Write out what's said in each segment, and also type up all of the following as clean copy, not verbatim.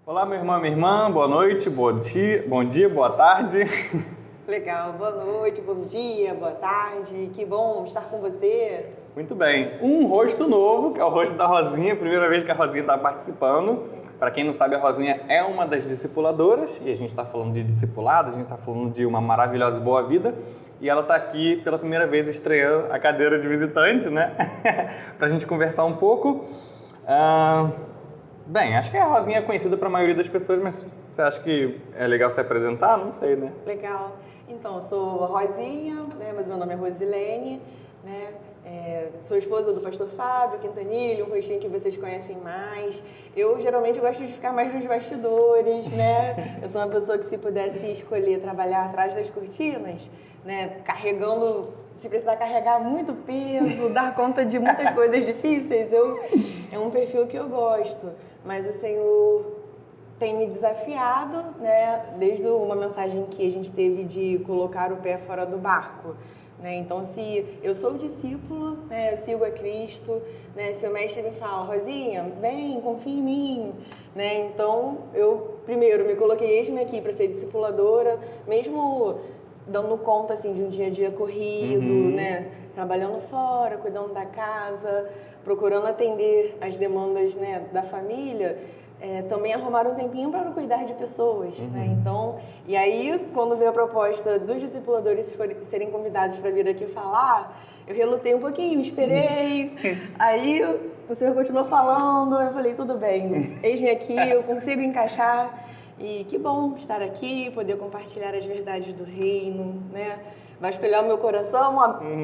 Olá, meu irmão, minha irmã, boa noite, bom dia, boa tarde. Legal, boa noite, bom dia, boa tarde, que bom estar com você. Muito bem, um rosto novo, que é o rosto da Rosinha, primeira vez que a Rosinha está participando. Para quem não sabe, a Rosinha é uma das discipuladoras, e a gente está falando de discipulado, a gente está falando de uma maravilhosa e boa vida, e ela está aqui pela primeira vez estreando a cadeira de visitante, né? Para a gente conversar um pouco. Bem, acho que a Rosinha é conhecida para a maioria das pessoas, mas você acha que é legal se apresentar? Não sei, né? Legal. Então, eu sou a Rosinha, né, mas meu nome é Rosilene, né? Sou esposa do pastor Fábio Quintanilha, um rostinho que vocês conhecem mais. Eu geralmente gosto de ficar mais nos bastidores, né? Eu sou uma pessoa que, se pudesse escolher trabalhar atrás das cortinas, né, carregando, se precisar carregar muito peso, dar conta de muitas coisas difíceis, é um perfil que eu gosto. Mas o Senhor tem me desafiado, né, desde uma mensagem que a gente teve de colocar o pé fora do barco. Né? Então, se eu sou discípulo, né, eu sigo a Cristo, né, se o mestre me fala, Rosinha, vem, confia em mim. Né? Então, eu primeiro me coloquei eis-me aqui para ser discipuladora, mesmo dando conta assim, de um dia a dia corrido, né, trabalhando fora, cuidando da casa, procurando atender as demandas, né, da família, também arrumar um tempinho para cuidar de pessoas, né? Então, e aí, quando veio a proposta dos discipuladores serem convidados para vir aqui falar, eu relutei um pouquinho, esperei, aí o senhor continuou falando, eu falei, tudo bem, eis-me aqui, eu consigo encaixar, e que bom estar aqui, poder compartilhar as verdades do reino, né? Vasculhar o meu coração,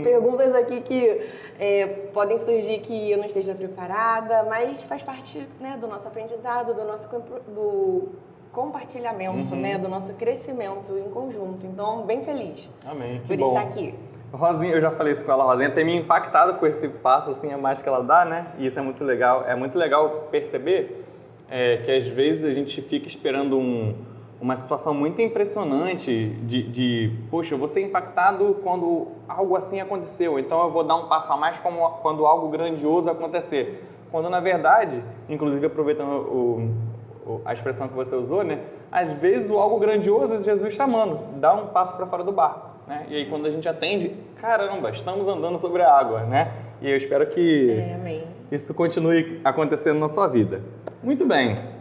perguntas aqui que podem surgir que eu não esteja preparada, mas faz parte, né, do nosso aprendizado, do nosso do compartilhamento, né, do nosso crescimento em conjunto. Então, bem feliz. Amém, que por bom. estar aqui. Rosinha, eu já falei isso com ela, a Rosinha tem me impactado com esse passo assim a mais que ela dá, né? E isso é muito legal. É muito legal perceber que às vezes a gente fica esperando uma situação muito impressionante poxa, eu vou ser impactado quando algo assim aconteceu, então eu vou dar um passo a mais quando algo grandioso acontecer. Quando, na verdade, inclusive aproveitando a expressão que você usou, né? Às vezes o algo grandioso é Jesus chamando, dá um passo para fora do barco, né? E aí quando a gente atende, caramba, estamos andando sobre a água, né? E eu espero que isso continue acontecendo na sua vida. Muito bem.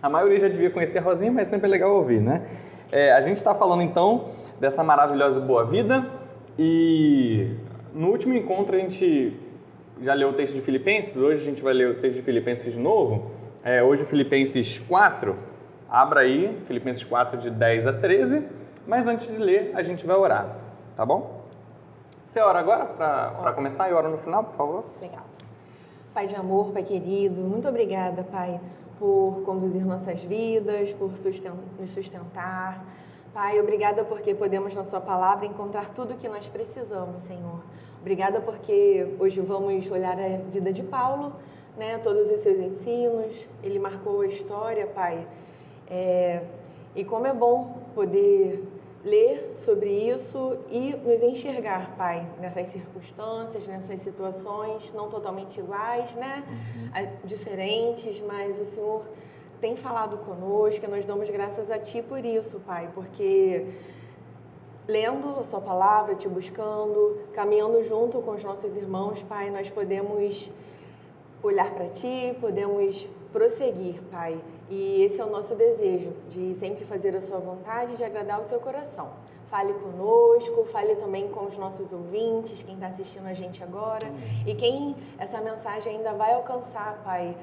A maioria já devia conhecer a Rosinha, mas sempre é legal ouvir, né? A gente está falando, então, dessa maravilhosa boa vida. E no último encontro a gente já leu o texto de Filipenses. Hoje a gente vai ler o texto de Filipenses de novo. Hoje Filipenses 4. Abra aí, Filipenses 4, de 10 a 13. Mas antes de ler, a gente vai orar, tá bom? Você ora agora para começar e ora no final, por favor? Legal. Pai de amor, Pai querido, muito obrigada, Pai, por conduzir nossas vidas, por nos sustentar. Pai, obrigada porque podemos na sua palavra encontrar tudo o que nós precisamos, Senhor. Obrigada porque hoje vamos olhar a vida de Paulo, né, todos os seus ensinos, ele marcou a história, Pai. E como é bom poder ler sobre isso e nos enxergar, Pai, nessas circunstâncias, nessas situações não totalmente iguais, né? Diferentes, mas o Senhor tem falado conosco e nós damos graças a Ti por isso, Pai, porque lendo a Sua palavra, Te buscando, caminhando junto com os nossos irmãos, Pai, nós podemos olhar para Ti, podemos prosseguir, Pai. E esse é o nosso desejo, de sempre fazer a Sua vontade, de agradar o Seu coração. Fale conosco, fale também com os nossos ouvintes, quem está assistindo a gente agora. E quem essa mensagem ainda vai alcançar, Pai,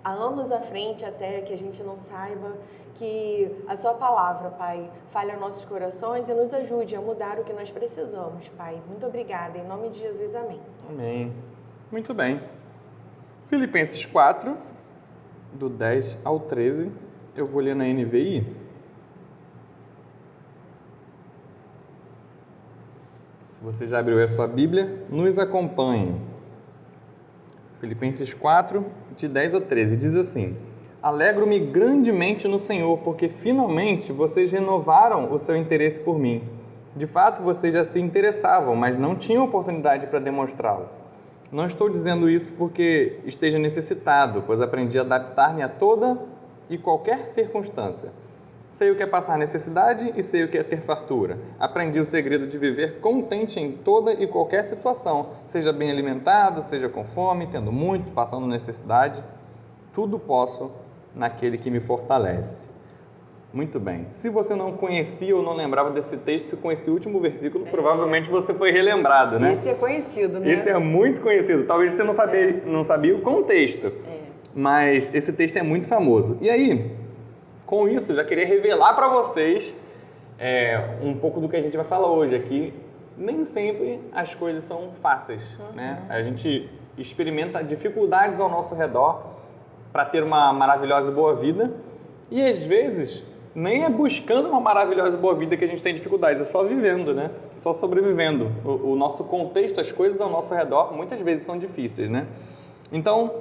há anos à frente até que a gente não saiba, que a Sua palavra, Pai, fale aos nossos corações e nos ajude a mudar o que nós precisamos, Pai. Muito obrigada. Em nome de Jesus, amém. Amém. Muito bem. Filipenses 4, do 10 ao 13, eu vou ler na NVI. Se você já abriu a sua Bíblia, nos acompanhe. Filipenses 4, de 10 a 13, diz assim: Alegro-me grandemente no Senhor, porque finalmente vocês renovaram o seu interesse por mim. De fato, vocês já se interessavam, mas não tinham oportunidade para demonstrá-lo. Não estou dizendo isso porque esteja necessitado, pois aprendi a adaptar-me a toda e qualquer circunstância. Sei o que é passar necessidade e sei o que é ter fartura. Aprendi o segredo de viver contente em toda e qualquer situação, seja bem alimentado, seja com fome, tendo muito, passando necessidade. Tudo posso naquele que me fortalece. Muito bem. Se você não conhecia ou não lembrava desse texto, com esse último versículo, provavelmente você foi relembrado, né? Esse é conhecido, né? Esse é muito conhecido. Talvez você não sabia o contexto, mas esse texto é muito famoso. E aí, com isso, já queria revelar para vocês um pouco do que a gente vai falar hoje aqui. Nem sempre as coisas são fáceis, né? A gente experimenta dificuldades ao nosso redor para ter uma maravilhosa e boa vida. E às vezes, nem é buscando uma maravilhosa e boa vida que a gente tem dificuldades, é só vivendo, né? Só sobrevivendo. O nosso contexto, as coisas ao nosso redor, muitas vezes são difíceis, né? Então,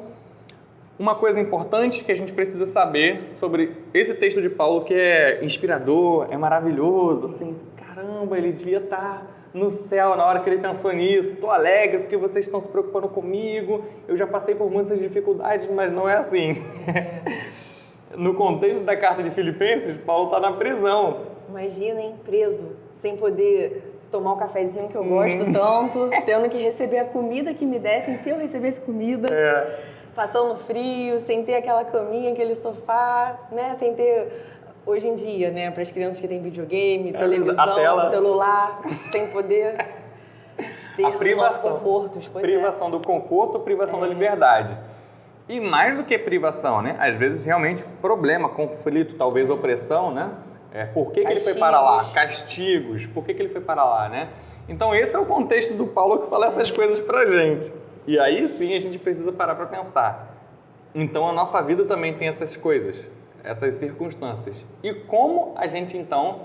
uma coisa importante que a gente precisa saber sobre esse texto de Paulo, que é inspirador, é maravilhoso, assim, caramba, ele devia estar no céu na hora que ele pensou nisso, estou alegre porque vocês estão se preocupando comigo, eu já passei por muitas dificuldades, mas não é assim. No contexto da carta de Filipenses, Paulo está na prisão. Imaginem, preso, sem poder tomar o cafezinho que eu gosto tanto, tendo que receber a comida que me dessem, se eu recebesse comida, passando frio, sem ter aquela caminha, aquele sofá, né? Sem ter, hoje em dia, né, para as crianças que têm videogame, televisão, celular, sem poder ter a privação, confortos. Privação do conforto, privação da liberdade. E mais do que privação, né? Às vezes realmente problema, conflito, talvez opressão, né? Por que ele foi para lá? Castigos. Por que ele foi para lá, né? Então esse é o contexto do Paulo que fala essas coisas pra gente. E aí sim a gente precisa parar para pensar. Então a nossa vida também tem essas coisas, essas circunstâncias. E como a gente então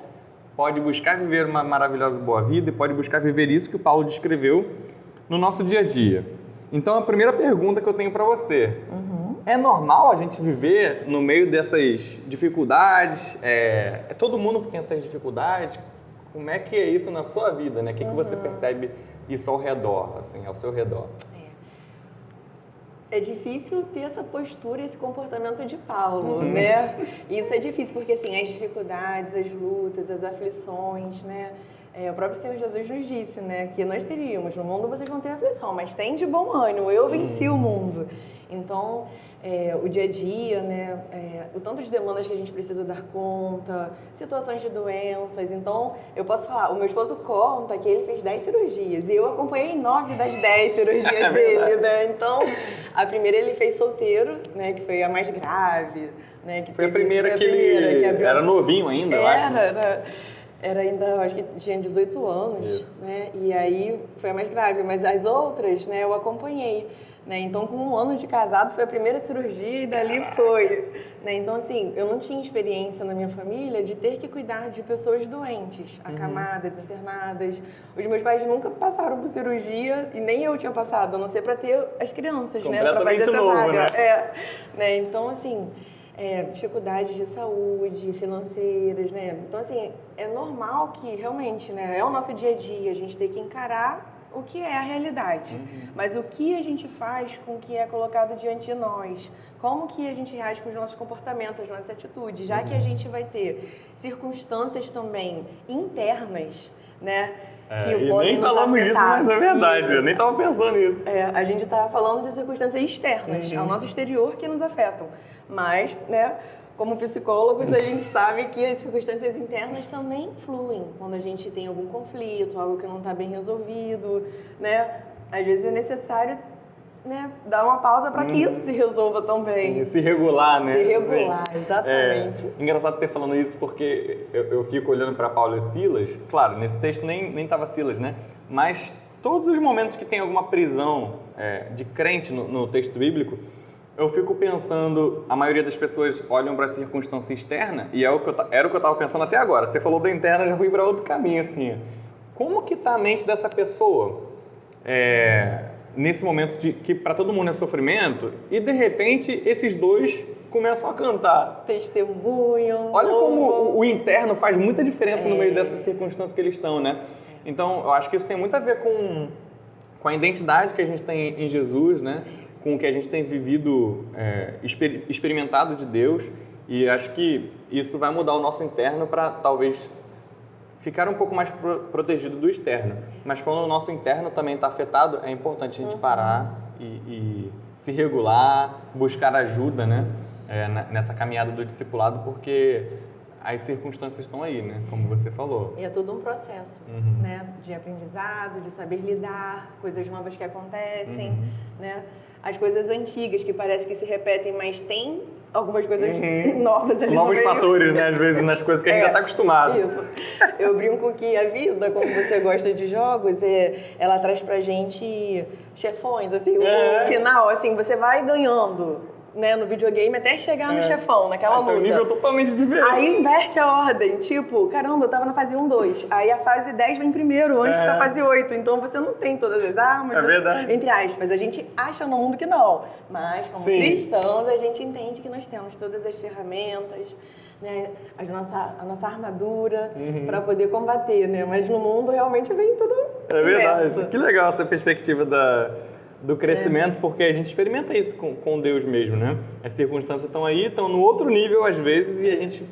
pode buscar viver uma maravilhosa boa vida e pode buscar viver isso que o Paulo descreveu no nosso dia a dia? Então, a primeira pergunta que eu tenho para você, é normal a gente viver no meio dessas dificuldades? É todo mundo que tem essas dificuldades? Como é que é isso na sua vida, né? O que você percebe isso ao redor, assim, ao seu redor? É difícil ter essa postura, esse comportamento de Paulo, né? Isso é difícil, porque assim, as dificuldades, as lutas, as aflições, né? O próprio Senhor Jesus nos disse, né, que nós teríamos, no mundo vocês vão ter aflição, mas tem de bom ânimo, eu venci o mundo. Então, o dia a dia, né, o tanto de demandas que a gente precisa dar conta, situações de doenças. Então, eu posso falar, o meu esposo conta que ele fez 10 cirurgias e eu acompanhei 9 das 10 cirurgias dele, né? Então, a primeira ele fez solteiro, né, que foi a mais grave, né? Que foi a primeira que ele abriu... era novinho ainda, eu acho. Era ainda, acho que tinha 18 anos, né? E aí foi a mais grave, mas as outras, né, eu acompanhei, né? Então, com 1 ano de casado, foi a primeira cirurgia e dali foi, né? Então, assim, eu não tinha experiência na minha família de ter que cuidar de pessoas doentes, acamadas, internadas. Os meus pais nunca passaram por cirurgia e nem eu tinha passado, a não ser para ter as crianças, né? Completamente novo, né? Então, assim... dificuldades de saúde, financeiras, né? Então, assim, é normal que realmente, né? É o nosso dia a dia, a gente tem que encarar o que é a realidade. Mas o que a gente faz com o que é colocado diante de nós? Como que a gente reage com os nossos comportamentos, as nossas atitudes? Já que a gente vai ter circunstâncias também internas, né? E nem falamos disso, mas é verdade, eu nem estava pensando nisso. A gente está falando de circunstâncias externas, ao nosso exterior, que nos afetam. Mas, né, como psicólogos, a gente sabe que as circunstâncias internas também fluem. Quando a gente tem algum conflito, algo que não está bem resolvido, né? Às vezes é necessário, né, dar uma pausa para que isso se resolva também. Se regular, né? Se regular, exatamente. Engraçado você falando isso, porque eu fico olhando para Paulo e Silas. Claro, nesse texto nem estava Silas, né? Mas todos os momentos que tem alguma prisão de crente no texto bíblico, eu fico pensando, a maioria das pessoas olham para a circunstância externa, e era o que eu estava pensando até agora. Você falou da interna, já fui para outro caminho, assim. Como que está a mente dessa pessoa nesse momento que para todo mundo é sofrimento, e de repente esses dois começam a cantar? Testemunham. Olha como o interno faz muita diferença no meio dessas circunstâncias que eles estão, né? Então, eu acho que isso tem muito a ver com a identidade que a gente tem em Jesus, né? Com o que a gente tem vivido, experimentado de Deus. E acho que isso vai mudar o nosso interno para talvez ficar um pouco mais protegido do externo. Mas quando o nosso interno também está afetado, é importante a gente parar e se regular, buscar ajuda, né? Nessa caminhada do discipulado, porque as circunstâncias estão aí, né? Como você falou. E é todo um processo, né? De aprendizado, de saber lidar, coisas novas que acontecem, né? As coisas antigas que parece que se repetem, mas tem algumas coisas novas ali Novos no meio. fatores, né? Às vezes nas coisas que a gente já está acostumado. Isso. Eu brinco que a vida, como você gosta de jogos, ela traz pra gente chefões, assim, o final, assim, você vai ganhando, né, no videogame até chegar no chefão, naquela luta. Tem um nível totalmente diferente. Aí inverte a ordem, tipo, caramba, eu tava na fase 1, 2, aí a fase 10 vem primeiro, antes da fase 8, então você não tem todas as armas. É verdade. Entre aspas, a gente acha no mundo que não, mas como cristãos a gente entende que nós temos todas as ferramentas, né, a nossa armadura para poder combater, né, mas no mundo realmente vem tudo É verdade. inverso. Que legal essa perspectiva do crescimento, porque a gente experimenta isso com Deus mesmo, né? As circunstâncias estão aí, estão no outro nível às vezes e a gente,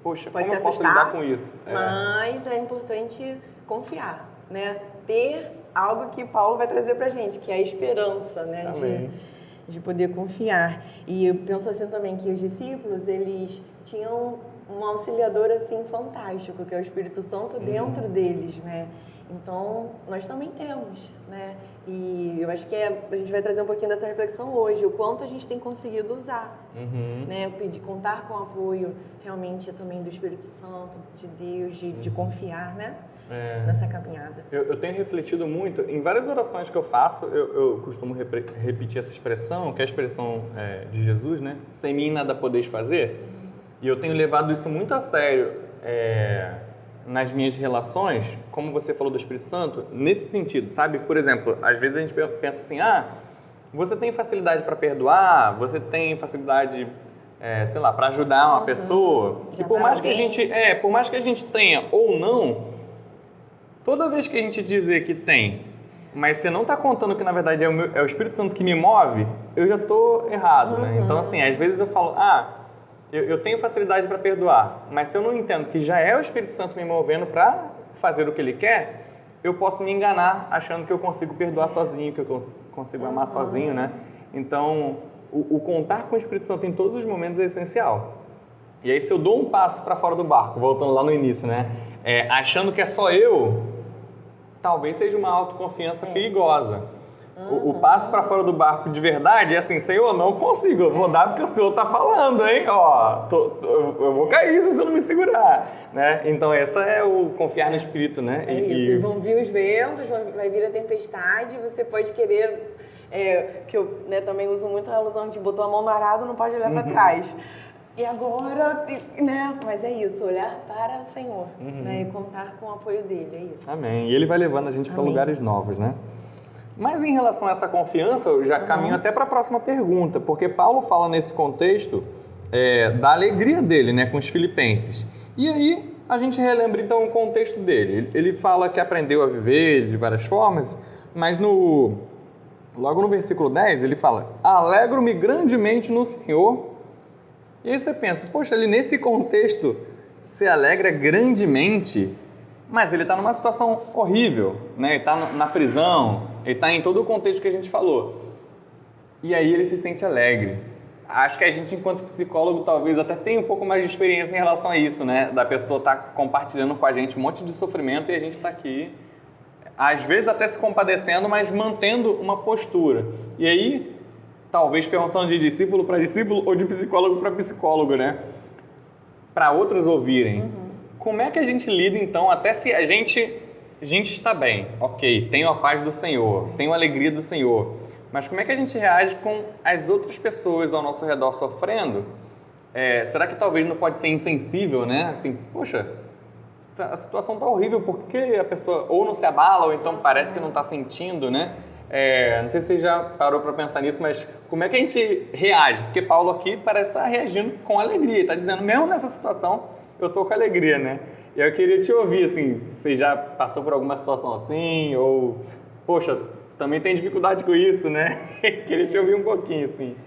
poxa, Pode como eu se posso assustar, lidar com isso? Mas é importante confiar, né? Ter algo que Paulo vai trazer pra gente, que é a esperança, né? Amém. De poder confiar. E eu penso assim também que os discípulos, eles tinham um auxiliador assim fantástico, que é o Espírito Santo dentro deles, né? Então, nós também temos, né? E eu acho que a gente vai trazer um pouquinho dessa reflexão hoje, o quanto a gente tem conseguido usar, né? Pedir, contar com o apoio realmente também do Espírito Santo, de Deus, de confiar, né? Nessa caminhada. Eu tenho refletido muito, em várias orações que eu faço, eu costumo repetir essa expressão, que é a expressão de Jesus, né? Sem mim nada podeis fazer. E eu tenho levado isso muito a sério nas minhas relações, como você falou do Espírito Santo, nesse sentido, sabe? Por exemplo, às vezes a gente pensa assim, você tem facilidade para perdoar, você tem facilidade, sei lá, para ajudar uma pessoa. E por mais que a gente tenha ou não, toda vez que a gente dizer que tem, mas você não está contando que na verdade é o Espírito Santo que me move, eu já estou errado, né? Então assim, às vezes eu falo, eu tenho facilidade para perdoar, mas se eu não entendo que já é o Espírito Santo me movendo para fazer o que Ele quer, eu posso me enganar achando que eu consigo perdoar sozinho, que eu consigo amar sozinho, né? Então, o contar com o Espírito Santo em todos os momentos é essencial. E aí, se eu dou um passo para fora do barco, voltando lá no início, né? Achando que é só eu, talvez seja uma autoconfiança perigosa. O passo para fora do barco de verdade é assim, Senhor, não consigo, eu vou dar porque o Senhor está falando, hein? Eu vou cair se você não me segurar, né? Então, essa é o confiar no Espírito, né? Isso, vão vir os ventos, vai vir a tempestade, você pode querer, que eu também uso muito a alusão de botou a mão no arado, não pode olhar para trás. E agora, né? Mas é isso, olhar para o Senhor, né? E contar com o apoio dele, é isso. Amém. E Ele vai levando a gente para lugares novos, né? Mas em relação a essa confiança, eu já caminho até para a próxima pergunta, porque Paulo fala nesse contexto da alegria dele, né, com os filipenses. E aí a gente relembra então o contexto dele. Ele fala que aprendeu a viver de várias formas, mas logo no versículo 10 ele fala, alegro-me grandemente no Senhor. E aí você pensa, poxa, ele nesse contexto se alegra grandemente, mas ele está numa situação horrível, né? Ele está na prisão, ele está em todo o contexto que a gente falou. E aí ele se sente alegre. Acho que a gente, enquanto psicólogo, talvez até tenha um pouco mais de experiência em relação a isso, né? Da pessoa estar compartilhando com a gente um monte de sofrimento e a gente está aqui, às vezes até se compadecendo, mas mantendo uma postura. E aí, talvez perguntando de discípulo para discípulo ou de psicólogo para psicólogo, né? Para outros ouvirem. Como é que a gente lida, então, até se a gente está bem, ok, tenho a paz do Senhor, tenho a alegria do Senhor, mas como é que a gente reage com as outras pessoas ao nosso redor sofrendo? Será que talvez não pode ser insensível, né? Assim, poxa, a situação está horrível, por que a pessoa ou não se abala ou então parece que não está sentindo, né? Não sei se você já parou para pensar nisso, mas como é que a gente reage? Porque Paulo aqui parece estar reagindo com alegria, está dizendo, mesmo nessa situação, eu estou com alegria, né? E eu queria te ouvir, assim, você já passou por alguma situação assim? Ou, poxa, também tem dificuldade com isso, né? Queria te ouvir um pouquinho, assim.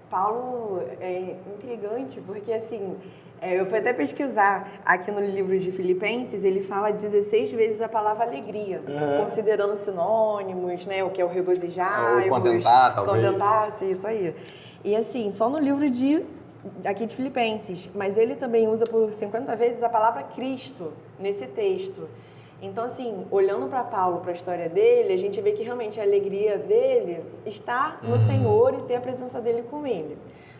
Paulo é intrigante porque, assim, eu fui até pesquisar aqui no livro de Filipenses, ele fala 16 vezes a palavra alegria, considerando sinônimos, né, o que é o regozijar, o contentar, talvez. Contentar-se, isso aí. E, assim, só no livro aqui de Filipenses, mas ele também usa por 50 vezes a palavra Cristo nesse texto. Então, assim, olhando para Paulo, para a história dele, a gente vê que realmente a alegria dele está no Senhor e ter a presença dele com ele.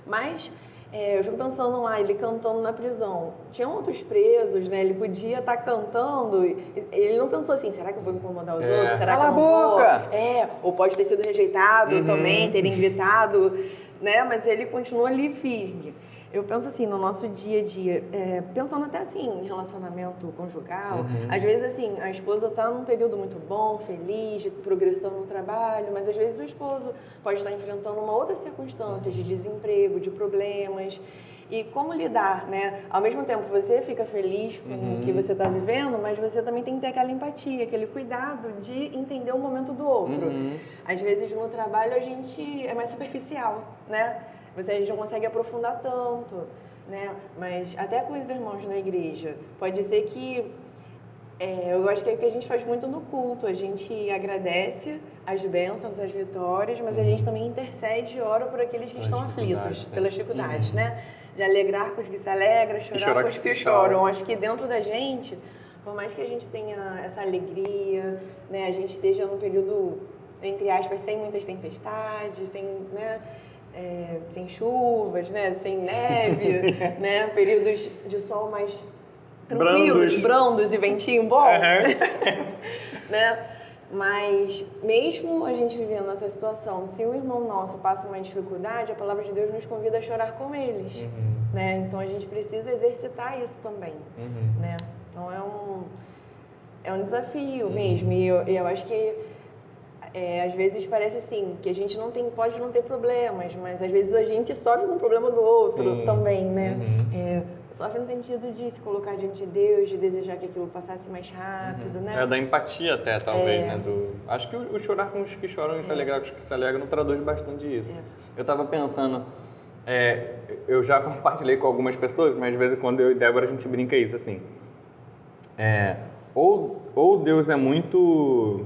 Mas eu fico pensando lá, ele cantando na prisão. Tinha outros presos, né? Ele podia estar cantando, ele não pensou assim, será que eu vou incomodar os outros? Será Cala que eu não a boca! vou? Ou pode ter sido rejeitado também, terem gritado, né? Mas ele continuou ali firme. Eu penso assim, no nosso dia a dia, pensando até assim em relacionamento conjugal, às vezes assim, a esposa está num período muito bom, feliz, de progressão no trabalho, mas às vezes o esposo pode estar enfrentando uma outra circunstância de desemprego, de problemas. E como lidar, né? Ao mesmo tempo, você fica feliz com o que você está vivendo, mas você também tem que ter aquela empatia, aquele cuidado de entender o momento do outro. Às vezes no trabalho a gente é mais superficial, né? A gente não consegue aprofundar tanto, né? Mas até com os irmãos na igreja, pode ser que... eu acho que é o que a gente faz muito no culto, a gente agradece as bênçãos, as vitórias, mas a gente também intercede e ora por aqueles que estão aflitos, pelas dificuldades, né? De alegrar com os que se alegram, chorar com os que choram. Acho que dentro da gente, por mais que a gente tenha essa alegria, né? A gente esteja num período, entre aspas, sem muitas tempestades, sem chuvas, né? Sem neve, né? Períodos de sol mais tranquilos, brandos e ventinho bom, né? Mas mesmo a gente vivendo essa situação, se um irmão nosso passa uma dificuldade, a palavra de Deus nos convida a chorar com eles, né? Então a gente precisa exercitar isso também, né? Então é um desafio mesmo, e eu acho que às vezes parece assim, que a gente pode não ter problemas, mas às vezes a gente sofre com o problema do outro também, né? Sofre no sentido de se colocar diante de Deus, de desejar que aquilo passasse mais rápido, né? Da empatia até, talvez, né? Acho que o chorar com os que choram e se alegrar com os que se alegram traduz bastante isso. Eu estava pensando, eu já compartilhei com algumas pessoas, mas às vezes quando eu e Débora a gente brinca isso, assim. Ou Deus é muito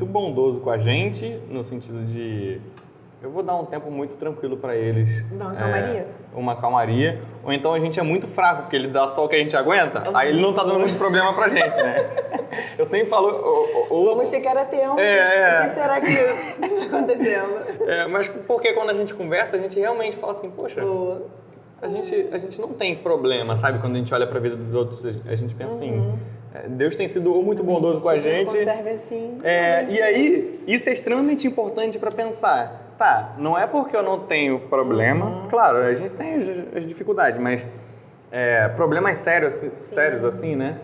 bondoso com a gente, no sentido de eu vou dar um tempo muito tranquilo para eles. Dá uma calmaria? Uma calmaria. Ou então a gente é muito fraco, porque ele dá só o que a gente aguenta, aí ele não tá dando muito problema pra gente, né? Eu sempre falo... Vamos chegar a tempo. O que será que está acontecendo? Mas porque quando a gente conversa, a gente realmente fala assim, poxa... A gente não tem problema, sabe? Quando a gente olha para a vida dos outros, a gente pensa assim, Deus tem sido muito bondoso com a gente. Conserve assim. E aí, isso é extremamente importante para pensar. Tá, não é porque eu não tenho problema, claro, a gente tem as dificuldades, mas problemas sérios assim, né?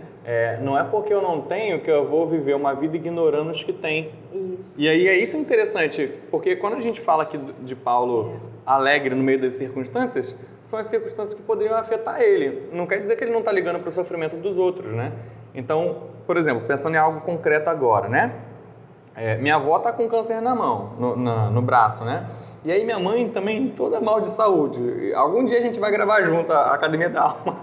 Não é porque eu não tenho que eu vou viver uma vida ignorando os que têm. Isso. E aí isso é interessante, porque quando a gente fala aqui de Paulo alegre no meio das circunstâncias, são as circunstâncias que poderiam afetar ele. Não quer dizer que ele não está ligando para o sofrimento dos outros, né? Então, por exemplo, pensando em algo concreto agora, né? Minha avó está com câncer na mão, no braço, né? E aí minha mãe também toda mal de saúde. Algum dia a gente vai gravar junto a Academia da Alma.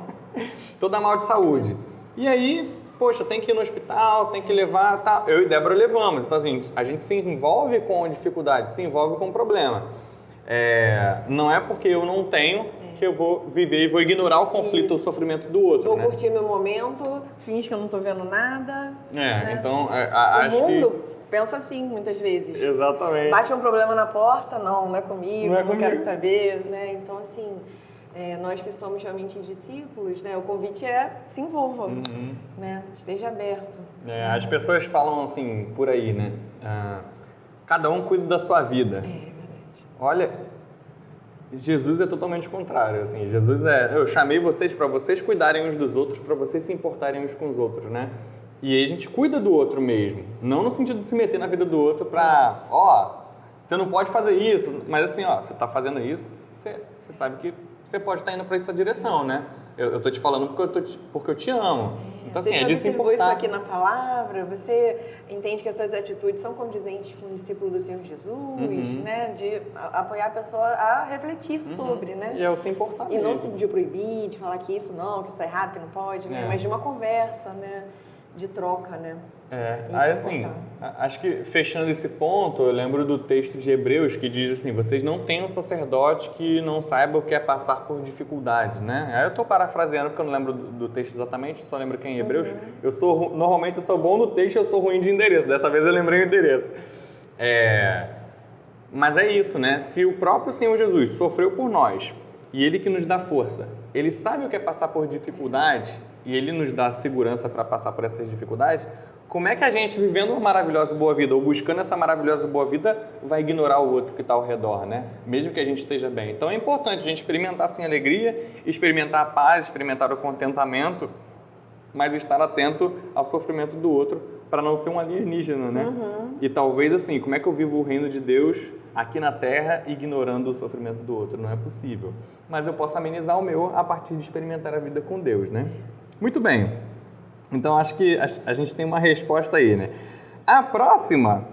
Toda mal de saúde. E aí, poxa, tem que ir no hospital, tem que levar, tá? Eu e Débora levamos. Então, assim, a gente se envolve com dificuldade, se envolve com problema. Não é porque eu não tenho que eu vou viver e vou ignorar o conflito ou o sofrimento do outro, vou né? curtir meu momento, finge que eu não tô vendo nada. Né? Então, acho que... O mundo pensa assim, muitas vezes. Exatamente. Bate um problema na porta, não é comigo, não quero saber, né? Então, assim... nós que somos realmente discípulos, né? O convite se envolva, né? Esteja aberto. As pessoas falam assim, por aí, né? Cada um cuida da sua vida. Verdade. Olha, Jesus é totalmente contrário, assim. Jesus eu chamei vocês para vocês cuidarem uns dos outros, para vocês se importarem uns com os outros, né? E aí a gente cuida do outro mesmo, não no sentido de se meter na vida do outro para, você não pode fazer isso, mas assim, ó, você está fazendo isso, você sabe que você pode estar indo para essa direção, né? Eu tô te falando porque eu te amo. Então, assim, você é já de se observou importar. isso aqui na palavra? Você entende que as suas atitudes são condizentes com o discípulo do Senhor Jesus, né? De apoiar a pessoa a refletir sobre, né? E é o se importar E mesmo. não se de proibir, de falar que isso não, que isso é errado, que não pode, né? Mas de uma conversa, né? De troca, né? Aí assim, acho que fechando esse ponto, eu lembro do texto de Hebreus que diz assim, vocês não têm um sacerdote que não saiba o que é passar por dificuldades, né? Aí eu tô parafraseando porque eu não lembro do texto exatamente, só lembro que é em Hebreus. Normalmente eu sou bom no texto, eu sou ruim de endereço, dessa vez eu lembrei o endereço. Mas é isso, né? Se o próprio Senhor Jesus sofreu por nós e Ele que nos dá força, Ele sabe o que é passar por dificuldades e Ele nos dá segurança para passar por essas dificuldades, como é que a gente, vivendo uma maravilhosa boa vida ou buscando essa maravilhosa boa vida, vai ignorar o outro que está ao redor, né? Mesmo que a gente esteja bem. Então é importante a gente experimentar assim, a alegria, experimentar a paz, experimentar o contentamento, mas estar atento ao sofrimento do outro para não ser um alienígena, né? E talvez assim, como é que eu vivo o reino de Deus aqui na Terra ignorando o sofrimento do outro? Não é possível. Mas eu posso amenizar o meu a partir de experimentar a vida com Deus, né? Muito bem. Então, acho que a gente tem uma resposta aí, né? A próxima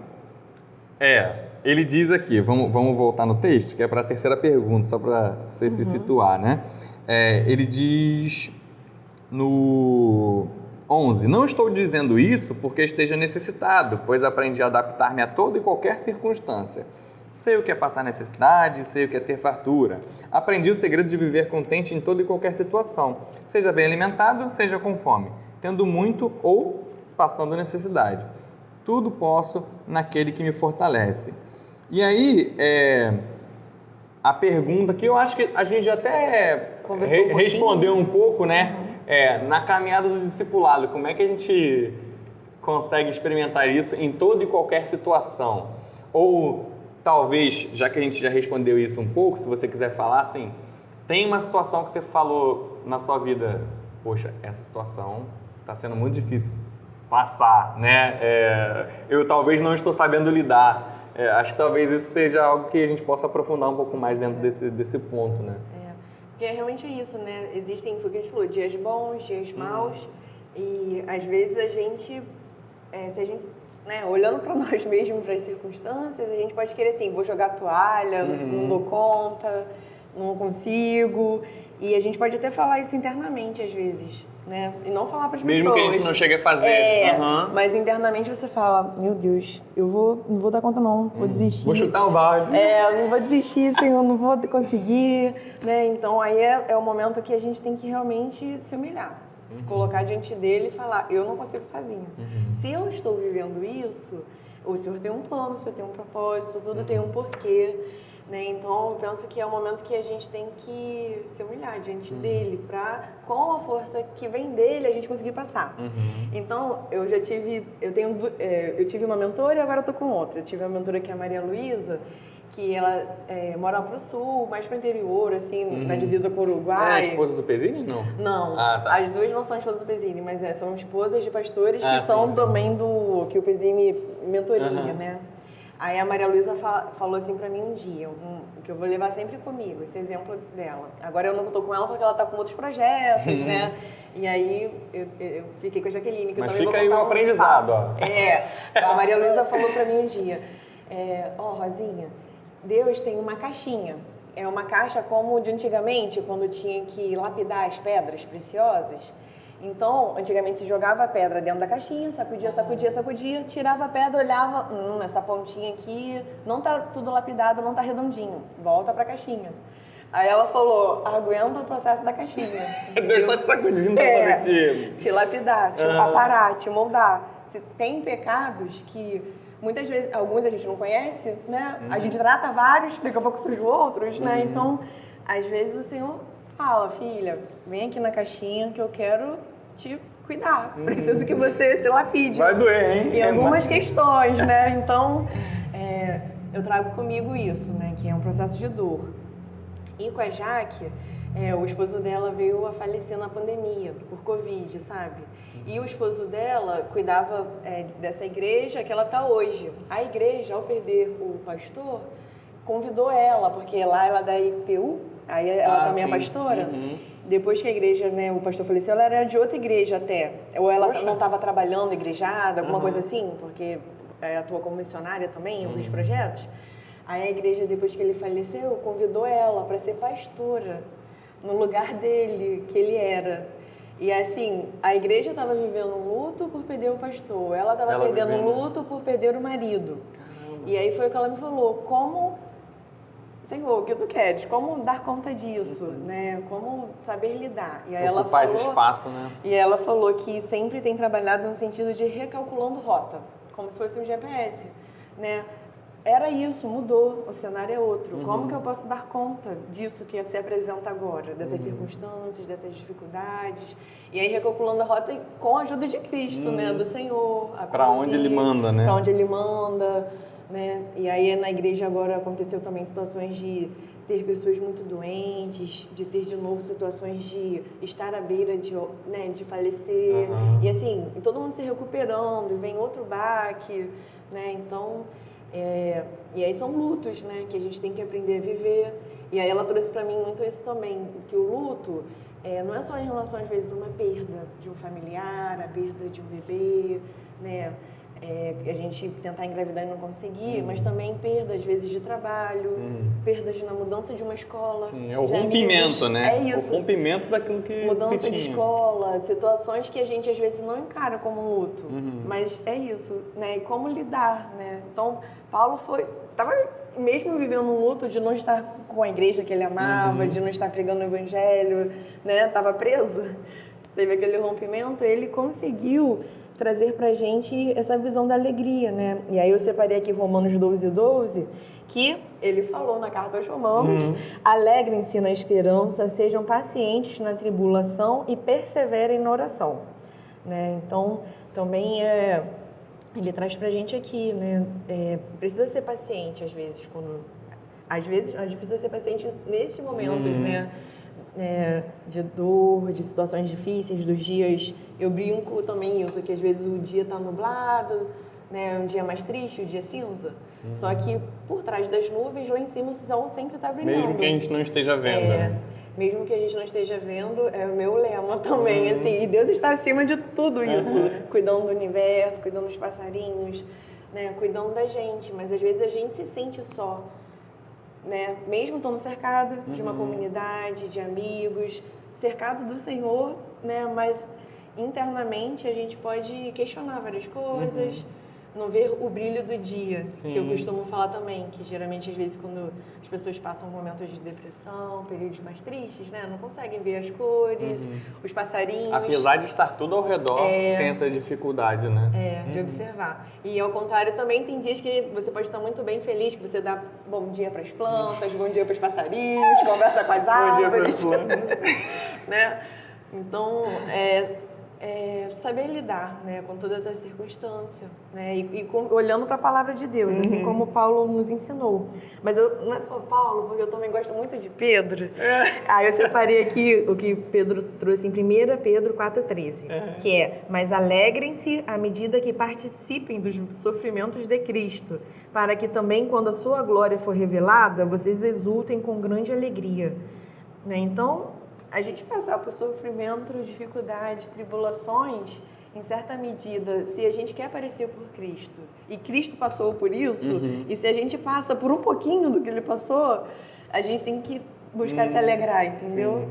ele diz aqui, vamos voltar no texto, que é para a terceira pergunta, só para você se situar, né? Ele diz no 11, não estou dizendo isso porque esteja necessitado, pois aprendi a adaptar-me a toda e qualquer circunstância. Sei o que é passar necessidade, sei o que é ter fartura. Aprendi o segredo de viver contente em toda e qualquer situação, seja bem alimentado, seja com fome, tendo muito ou passando necessidade. Tudo posso naquele que me fortalece. E aí, a pergunta que eu acho que a gente até respondeu um pouco, né? Na caminhada do discipulado, como é que a gente consegue experimentar isso em toda e qualquer situação? Ou talvez, já que a gente já respondeu isso um pouco, se você quiser falar assim, tem uma situação que você falou na sua vida, poxa, essa situação está sendo muito difícil passar, né? Eu talvez não estou sabendo lidar. Acho que talvez isso seja algo que a gente possa aprofundar um pouco mais dentro desse ponto, né? Porque realmente é isso, né? Existem, foi o que a gente falou, dias bons, dias maus, e às vezes a gente, se a gente, né, olhando para nós mesmos, para as circunstâncias, a gente pode querer assim, vou jogar toalha, não dou conta, não consigo, e a gente pode até falar isso internamente às vezes, né? E não falar para as pessoas. Mesmo que a gente não chegue a fazer. Mas internamente você fala, meu Deus, não vou dar conta não, vou desistir. Vou chutar o balde. Não vou desistir, Senhor, não vou conseguir, né? Então aí é o momento que a gente tem que realmente se humilhar, se colocar diante dele e falar, eu não consigo sozinho. Se eu estou vivendo isso, o Senhor tem um plano, o Senhor tem um propósito, tudo tem um porquê. Né? Então, eu penso que é o momento que a gente tem que se humilhar diante dele para, com a força que vem dele, a gente conseguir passar. Então, eu tive uma mentora e agora eu tô com outra. Eu tive uma mentora que é a Maria Luísa, que ela mora pro sul, mais pro interior, assim, na divisa com o Uruguai. É a esposa do Pezzini, não? Não, tá. As duas não são esposas do Pezzini, mas são esposas de pastores que são também do que o Pezzini mentoria, né? Aí a Maria Luísa falou assim pra mim um dia, que eu vou levar sempre comigo, esse exemplo dela. Agora eu não tô com ela porque ela tá com outros projetos, né? E aí eu fiquei com a Jaqueline, que mas eu também fica aí o aprendizado, ó. A Maria Luísa falou pra mim um dia, Rosinha, Deus tem uma caixinha. É uma caixa como de antigamente, quando tinha que lapidar as pedras preciosas. Então, antigamente se jogava a pedra dentro da caixinha, sacudia, tirava a pedra, olhava, essa pontinha aqui não tá tudo lapidado, não tá redondinho, volta pra caixinha. Aí ela falou, aguenta o processo da caixinha. Deus tá te sacudindo pra poder te lapidar, te aparar, te moldar. Se tem pecados que muitas vezes, alguns a gente não conhece, né? A gente trata vários, daqui a pouco surgem outros, né? Então, às vezes o Senhor fala, filha, vem aqui na caixinha que eu quero te cuidar. Preciso que você se lapide. Vai doer, hein? Em algumas questões, né? Então, eu trago comigo isso, né? Que é um processo de dor. E com a Jaque, o esposo dela veio a falecer na pandemia, por Covid, sabe? E o esposo dela cuidava dessa igreja que ela está hoje. A igreja, ao perder o pastor, convidou ela, porque lá ela é da IPU, aí ela também é pastora. Depois que a igreja, né, o pastor faleceu, ela era de outra igreja até. Ou ela não estava trabalhando igrejada, alguma coisa assim, porque atua como missionária também em alguns projetos. Aí a igreja, depois que ele faleceu, convidou ela para ser pastora no lugar dele, que ele era. E assim, a igreja estava vivendo um luto por perder o pastor, ela estava perdendo um luto por perder o marido. Caramba. E aí foi o que ela me falou, Senhor, o que tu queres? Como dar conta disso, né? Como saber lidar? E aí ela falou, esse espaço, né? E ela falou que sempre tem trabalhado no sentido de recalculando rota, como se fosse um GPS, né? Era isso, mudou, o cenário é outro. Como que eu posso dar conta disso que se apresenta agora, dessas circunstâncias, dessas dificuldades? E aí recalculando a rota com a ajuda de Cristo, né? Do Senhor. Para onde Ele manda, né? Para onde Ele manda. Né? E aí na igreja agora aconteceu também situações de ter pessoas muito doentes, de ter de novo situações de estar à beira de falecer, e assim, e todo mundo se recuperando, e vem outro baque, né? Então, e aí são lutos, né, que a gente tem que aprender a viver. E aí ela trouxe para mim muito isso também, que o luto não é só em relação às vezes a uma perda de um familiar, a perda de um bebê, né? A gente tentar engravidar e não conseguir, mas também perda, às vezes, de trabalho, perdas na mudança de uma escola. Sim, é o rompimento, né? É isso. O rompimento daquilo que mudança se tinha. de escola, situações que a gente, às vezes, não encara como luto, mas é isso, né? E como lidar, né? Então, Paulo estava mesmo vivendo um luto de não estar com a igreja que ele amava, de não estar pregando o evangelho, né? Estava preso, teve aquele rompimento, ele conseguiu trazer pra gente essa visão da alegria, né? E aí eu separei aqui Romanos 12:12, que ele falou na carta aos Romanos, alegrem-se na esperança, sejam pacientes na tribulação e perseverem na oração, né? Então, também ele traz pra gente aqui, né? Precisa ser paciente às vezes, às vezes a gente precisa ser paciente nesses momentos, né? De dor, de situações difíceis, dos dias. Eu brinco também isso, que às vezes o dia está nublado, né, um dia mais triste, o dia cinza. Só que por trás das nuvens, lá em cima, o sol sempre está brilhando. Mesmo que a gente não esteja vendo. Né? Mesmo que a gente não esteja vendo, é o meu lema também, assim. E Deus está acima de tudo isso, cuidando do universo, cuidando dos passarinhos, né, cuidando da gente. Mas às vezes a gente se sente só. Né? Mesmo estando cercado de uma comunidade, de amigos, cercado do Senhor, né? Mas internamente a gente pode questionar várias coisas, não ver o brilho do dia, que eu costumo falar também, que geralmente às vezes quando as pessoas passam momentos de depressão, períodos mais tristes, né? Não conseguem ver as cores, os passarinhos. Apesar de estar tudo ao redor, tem essa dificuldade, né? De observar. E ao contrário também tem dias que você pode estar muito bem feliz, que você dá bom dia para as plantas, bom dia para os passarinhos, conversa com as árvores. Bom dia para as plantas. Né? Então, saber lidar, né, com todas as circunstâncias, né, e olhando para a palavra de Deus, assim como Paulo nos ensinou. Mas não é só Paulo, porque eu também gosto muito de Pedro. Aí eu separei aqui o que Pedro trouxe em 1 Pedro 4,13, que mas alegrem-se à medida que participem dos sofrimentos de Cristo, para que também, quando a sua glória for revelada, vocês exultem com grande alegria. Né? Então, a gente passar por sofrimento, dificuldades, tribulações, em certa medida, se a gente quer parecer por Cristo, e Cristo passou por isso, e se a gente passa por um pouquinho do que Ele passou, a gente tem que buscar se alegrar, entendeu?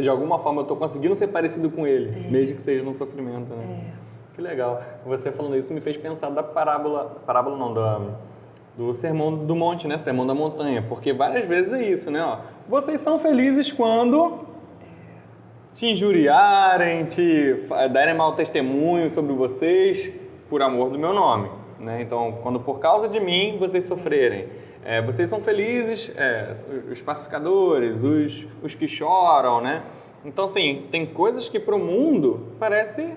De alguma forma, eu estou conseguindo ser parecido com Ele, mesmo que seja no sofrimento, né? Que legal. Você falando isso me fez pensar da do Sermão do Monte, né? Sermão da Montanha, porque várias vezes é isso, né? Ó, vocês são felizes quando te injuriarem, te darem mau testemunho sobre vocês por amor do meu nome, né? Então, quando por causa de mim vocês sofrerem, vocês são felizes, os pacificadores, os que choram, né? Então, assim, tem coisas que para o mundo parece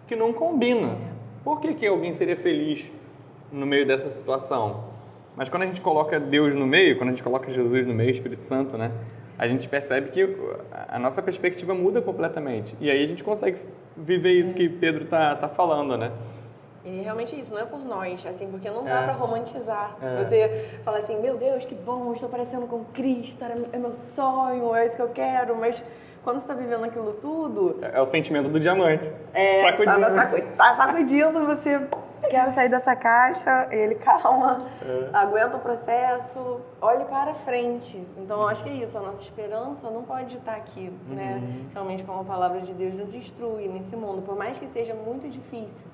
que não combina. Por que alguém seria feliz no meio dessa situação? Mas quando a gente coloca Deus no meio, quando a gente coloca Jesus no meio, Espírito Santo, né? a gente percebe que a nossa perspectiva muda completamente. E aí a gente consegue viver isso que Pedro tá falando, né? E realmente isso, não é por nós, assim, porque não dá pra romantizar. Você fala assim, meu Deus, que bom, estou parecendo com Cristo, é meu sonho, é isso que eu quero, mas quando você tá vivendo aquilo tudo... É o sentimento do diamante. Sacudindo. Tá sacudindo, você quer sair dessa caixa, ele calma, aguenta o processo, olhe para frente. Então, eu acho que é isso, a nossa esperança não pode estar aqui, né? Realmente, como a palavra de Deus nos instrui nesse mundo, por mais que seja muito difícil.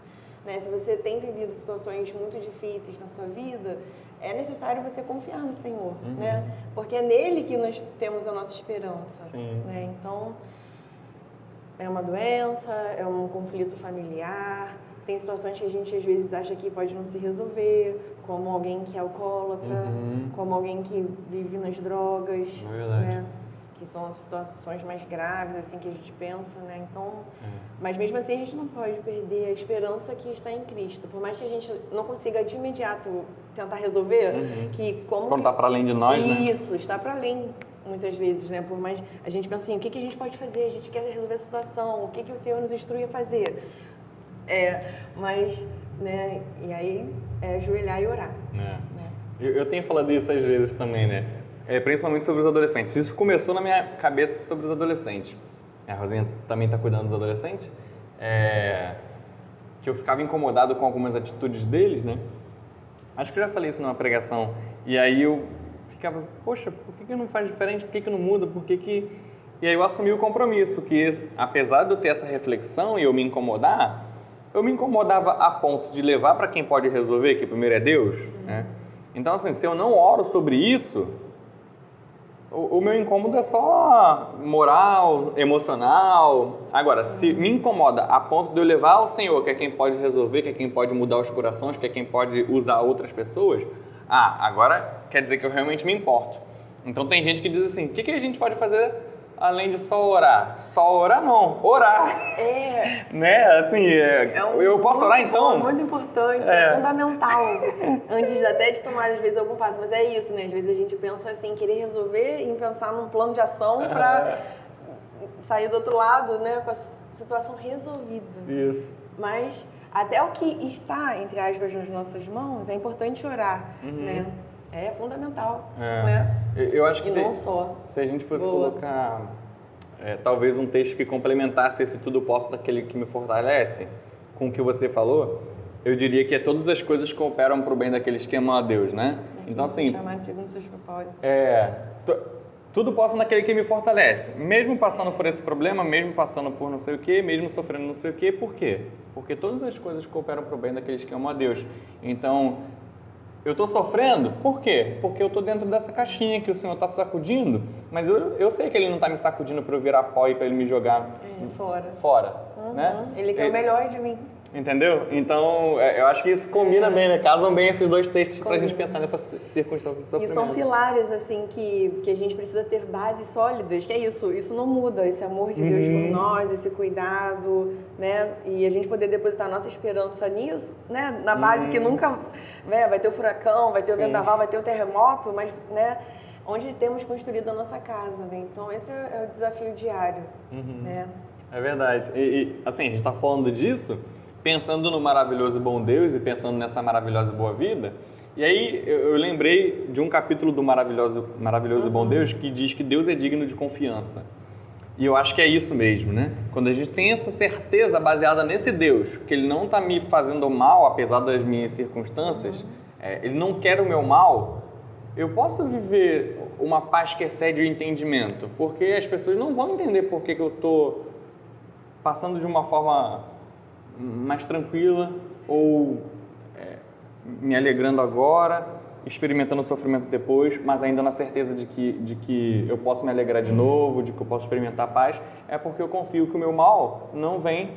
Né? Se você tem vivido situações muito difíceis na sua vida, é necessário você confiar no Senhor, né? Porque é nele que nós temos a nossa esperança. Sim. Né? Então, é uma doença, é um conflito familiar, tem situações que a gente às vezes acha que pode não se resolver, como alguém que é alcoólatra, como alguém que vive nas drogas, né? Que são situações mais graves, assim, que a gente pensa, né? Então, mas mesmo assim a gente não pode perder a esperança que está em Cristo. Por mais que a gente não consiga de imediato tentar resolver, que como... Quando está para além de nós, né? Isso, está para além, muitas vezes, né? Por mais... A gente pensa assim, o que a gente pode fazer? A gente quer resolver a situação, o que o Senhor nos instrui a fazer? Mas, né? E aí, é ajoelhar e orar. Né? Eu tenho falado isso às vezes também, né? Principalmente sobre os adolescentes. Isso começou na minha cabeça sobre os adolescentes. A Rosinha também está cuidando dos adolescentes. Que eu ficava incomodado com algumas atitudes deles, né? Acho que eu já falei isso numa pregação. E aí eu ficava, poxa, por que não faz diferente? Por que não muda? E aí eu assumi o compromisso, que apesar de eu ter essa reflexão e eu me incomodava a ponto de levar para quem pode resolver, que primeiro é Deus, né? Então, assim, se eu não oro sobre isso... O meu incômodo é só moral, emocional. Agora, se me incomoda a ponto de eu levar ao Senhor, que é quem pode resolver, que é quem pode mudar os corações, que é quem pode usar outras pessoas, agora quer dizer que eu realmente me importo. Então tem gente que diz assim, o que a gente pode fazer além de só orar? Só orar não, orar. Né? Assim, eu posso orar então? É muito importante, é fundamental. Antes até de tomar, às vezes, algum passo. Mas é isso, né? Às vezes a gente pensa assim, querer resolver e pensar num plano de ação para sair do outro lado, né? Com a situação resolvida. Isso. Mas até o que está, entre aspas, nas nossas mãos, é importante orar, né? É fundamental, né? Eu acho que se a gente fosse colocar talvez um texto que complementasse esse tudo posso daquele que me fortalece, com o que você falou, eu diria que todas as coisas cooperam para o bem daqueles que amam a Deus, né? Então, assim... chamar de segundo seus propósitos. Tudo posso naquele que me fortalece. Mesmo passando por esse problema, mesmo passando por não sei o quê, mesmo sofrendo não sei o quê, por quê? Porque todas as coisas cooperam para o bem daqueles que amam a Deus. Então... Eu estou sofrendo? Por quê? Porque eu estou dentro dessa caixinha que o Senhor está sacudindo, mas eu sei que Ele não está me sacudindo para eu virar pó e para Ele me jogar fora. Né? Ele quer o melhor de mim. Entendeu? Então, eu acho que isso combina bem, né? Casam bem esses dois textos para a gente pensar nessas circunstâncias de sofrimento. E são pilares, assim, que a gente precisa ter bases sólidas, que é isso não muda, esse amor de Deus por nós, esse cuidado, né? E a gente poder depositar a nossa esperança nisso, né? Na base que nunca, né? Vai ter o furacão, vai ter o vendaval, vai ter o terremoto, mas, né? Onde temos construído a nossa casa, né? Então, esse é o desafio diário, né? É verdade. E assim, a gente está falando disso... pensando no maravilhoso bom Deus e pensando nessa maravilhosa boa vida. E aí eu lembrei de um capítulo do maravilhoso bom Deus que diz que Deus é digno de confiança. E eu acho que é isso mesmo, né? Quando a gente tem essa certeza baseada nesse Deus, que Ele não está me fazendo mal, apesar das minhas circunstâncias, Ele não quer o meu mal, eu posso viver uma paz que excede o entendimento, porque as pessoas não vão entender por que eu estou passando de uma forma... mais tranquila ou me alegrando agora, experimentando o sofrimento depois, mas ainda na certeza de que eu posso me alegrar de novo, de que eu posso experimentar a paz, é porque eu confio que o meu mal não vem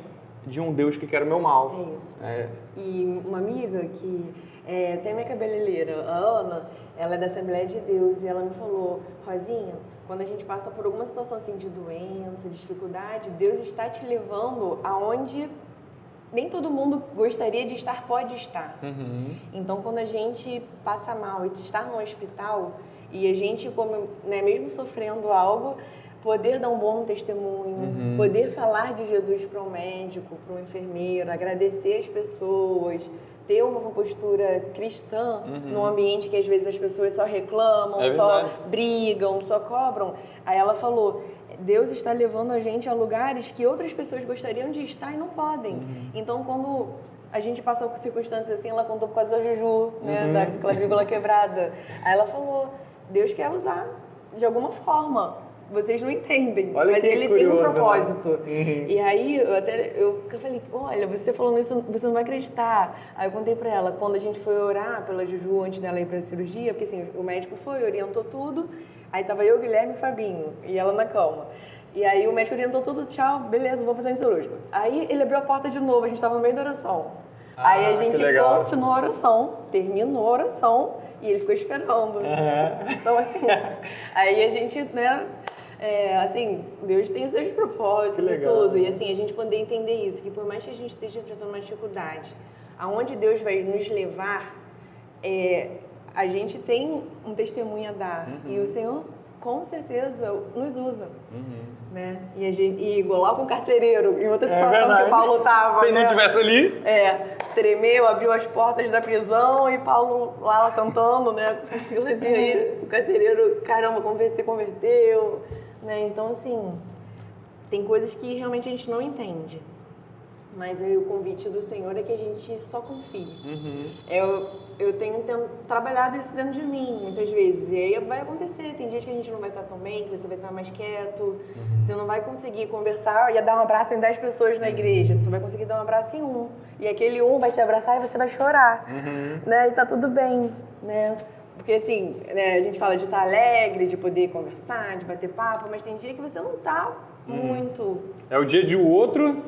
de um Deus que quer o meu mal. É isso. E uma amiga que tem minha cabeleireira, a Ana, ela é da Assembleia de Deus e ela me falou, Rosinha, quando a gente passa por alguma situação assim de doença, de dificuldade, Deus está te levando aonde... nem todo mundo gostaria de estar, pode estar. Então, quando a gente passa mal e está no hospital, E a gente, como, né, mesmo sofrendo algo, poder dar um bom testemunho, poder falar de Jesus para um médico, para um enfermeiro, agradecer as pessoas, ter uma postura cristã num ambiente que às vezes as pessoas só reclamam, só brigam, só cobram. Aí ela falou, Deus está levando a gente a lugares que outras pessoas gostariam de estar e não podem. Então, quando a gente passa por circunstâncias assim, ela contou por causa da Juju, né, da clavícula quebrada. Aí ela falou, Deus quer usar de alguma forma. Vocês não entendem, olha, mas ele tem um propósito. Né? E aí eu falei, olha, você falando isso, você não vai acreditar. Aí eu contei pra ela, quando a gente foi orar pela Juju antes dela ir pra cirurgia, porque assim, o médico foi, orientou tudo, aí tava eu, Guilherme e Fabinho, e ela na cama. E aí o médico orientou tudo, tchau, beleza, vou fazer um cirúrgico. Aí ele abriu a porta de novo, a gente tava no meio da oração. Aí a gente continuou a oração, terminou a oração, e ele ficou esperando. Então assim, aí a gente, né... assim, Deus tem os seus propósitos e tudo. E assim, a gente poder entender isso, que por mais que a gente esteja enfrentando uma dificuldade, aonde Deus vai nos levar, a gente tem um testemunho a dar. E o Senhor, com certeza, nos usa. Né? E igual lá com o carcereiro, em outra situação que o Paulo estava. Se não estivesse ali. Tremeu, abriu as portas da prisão e Paulo lá cantando, né? E aí o carcereiro, caramba, como se converteu. Né? Então, assim, tem coisas que realmente a gente não entende. Mas o convite do Senhor é que a gente só confie. Eu tenho trabalhado isso dentro de mim, muitas vezes. E aí vai acontecer. Tem dias que a gente não vai estar tão bem, que você vai estar mais quieto. Você não vai conseguir conversar e dar um abraço em 10 pessoas na igreja. Você vai conseguir dar um abraço em um. E aquele um vai te abraçar e você vai chorar. Né? E tá tudo bem, né? Porque assim, né, a gente fala de estar alegre, de poder conversar, de bater papo, mas tem dia que você não tá muito. É o dia de o outro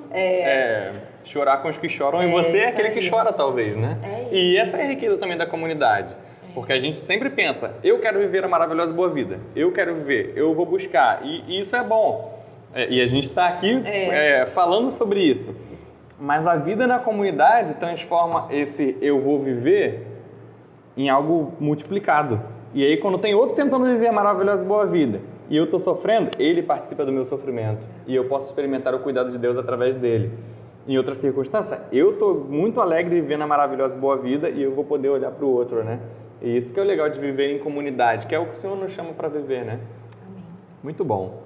chorar com os que choram e você é aquele que chora, talvez, né? E essa é a riqueza também da comunidade. Porque a gente sempre pensa, eu quero viver a maravilhosa boa vida, eu quero viver, eu vou buscar, e isso é bom. E a gente está aqui falando sobre isso. Mas a vida na comunidade transforma esse eu vou viver em algo multiplicado. E aí, quando tem outro tentando viver a maravilhosa boa vida e eu estou sofrendo, ele participa do meu sofrimento e eu posso experimentar o cuidado de Deus através dele. Em outra circunstância, eu estou muito alegre vivendo a maravilhosa boa vida e eu vou poder olhar para o outro, né? E isso que é o legal de viver em comunidade, que é o que o Senhor nos chama para viver, né? Amém. Muito bom.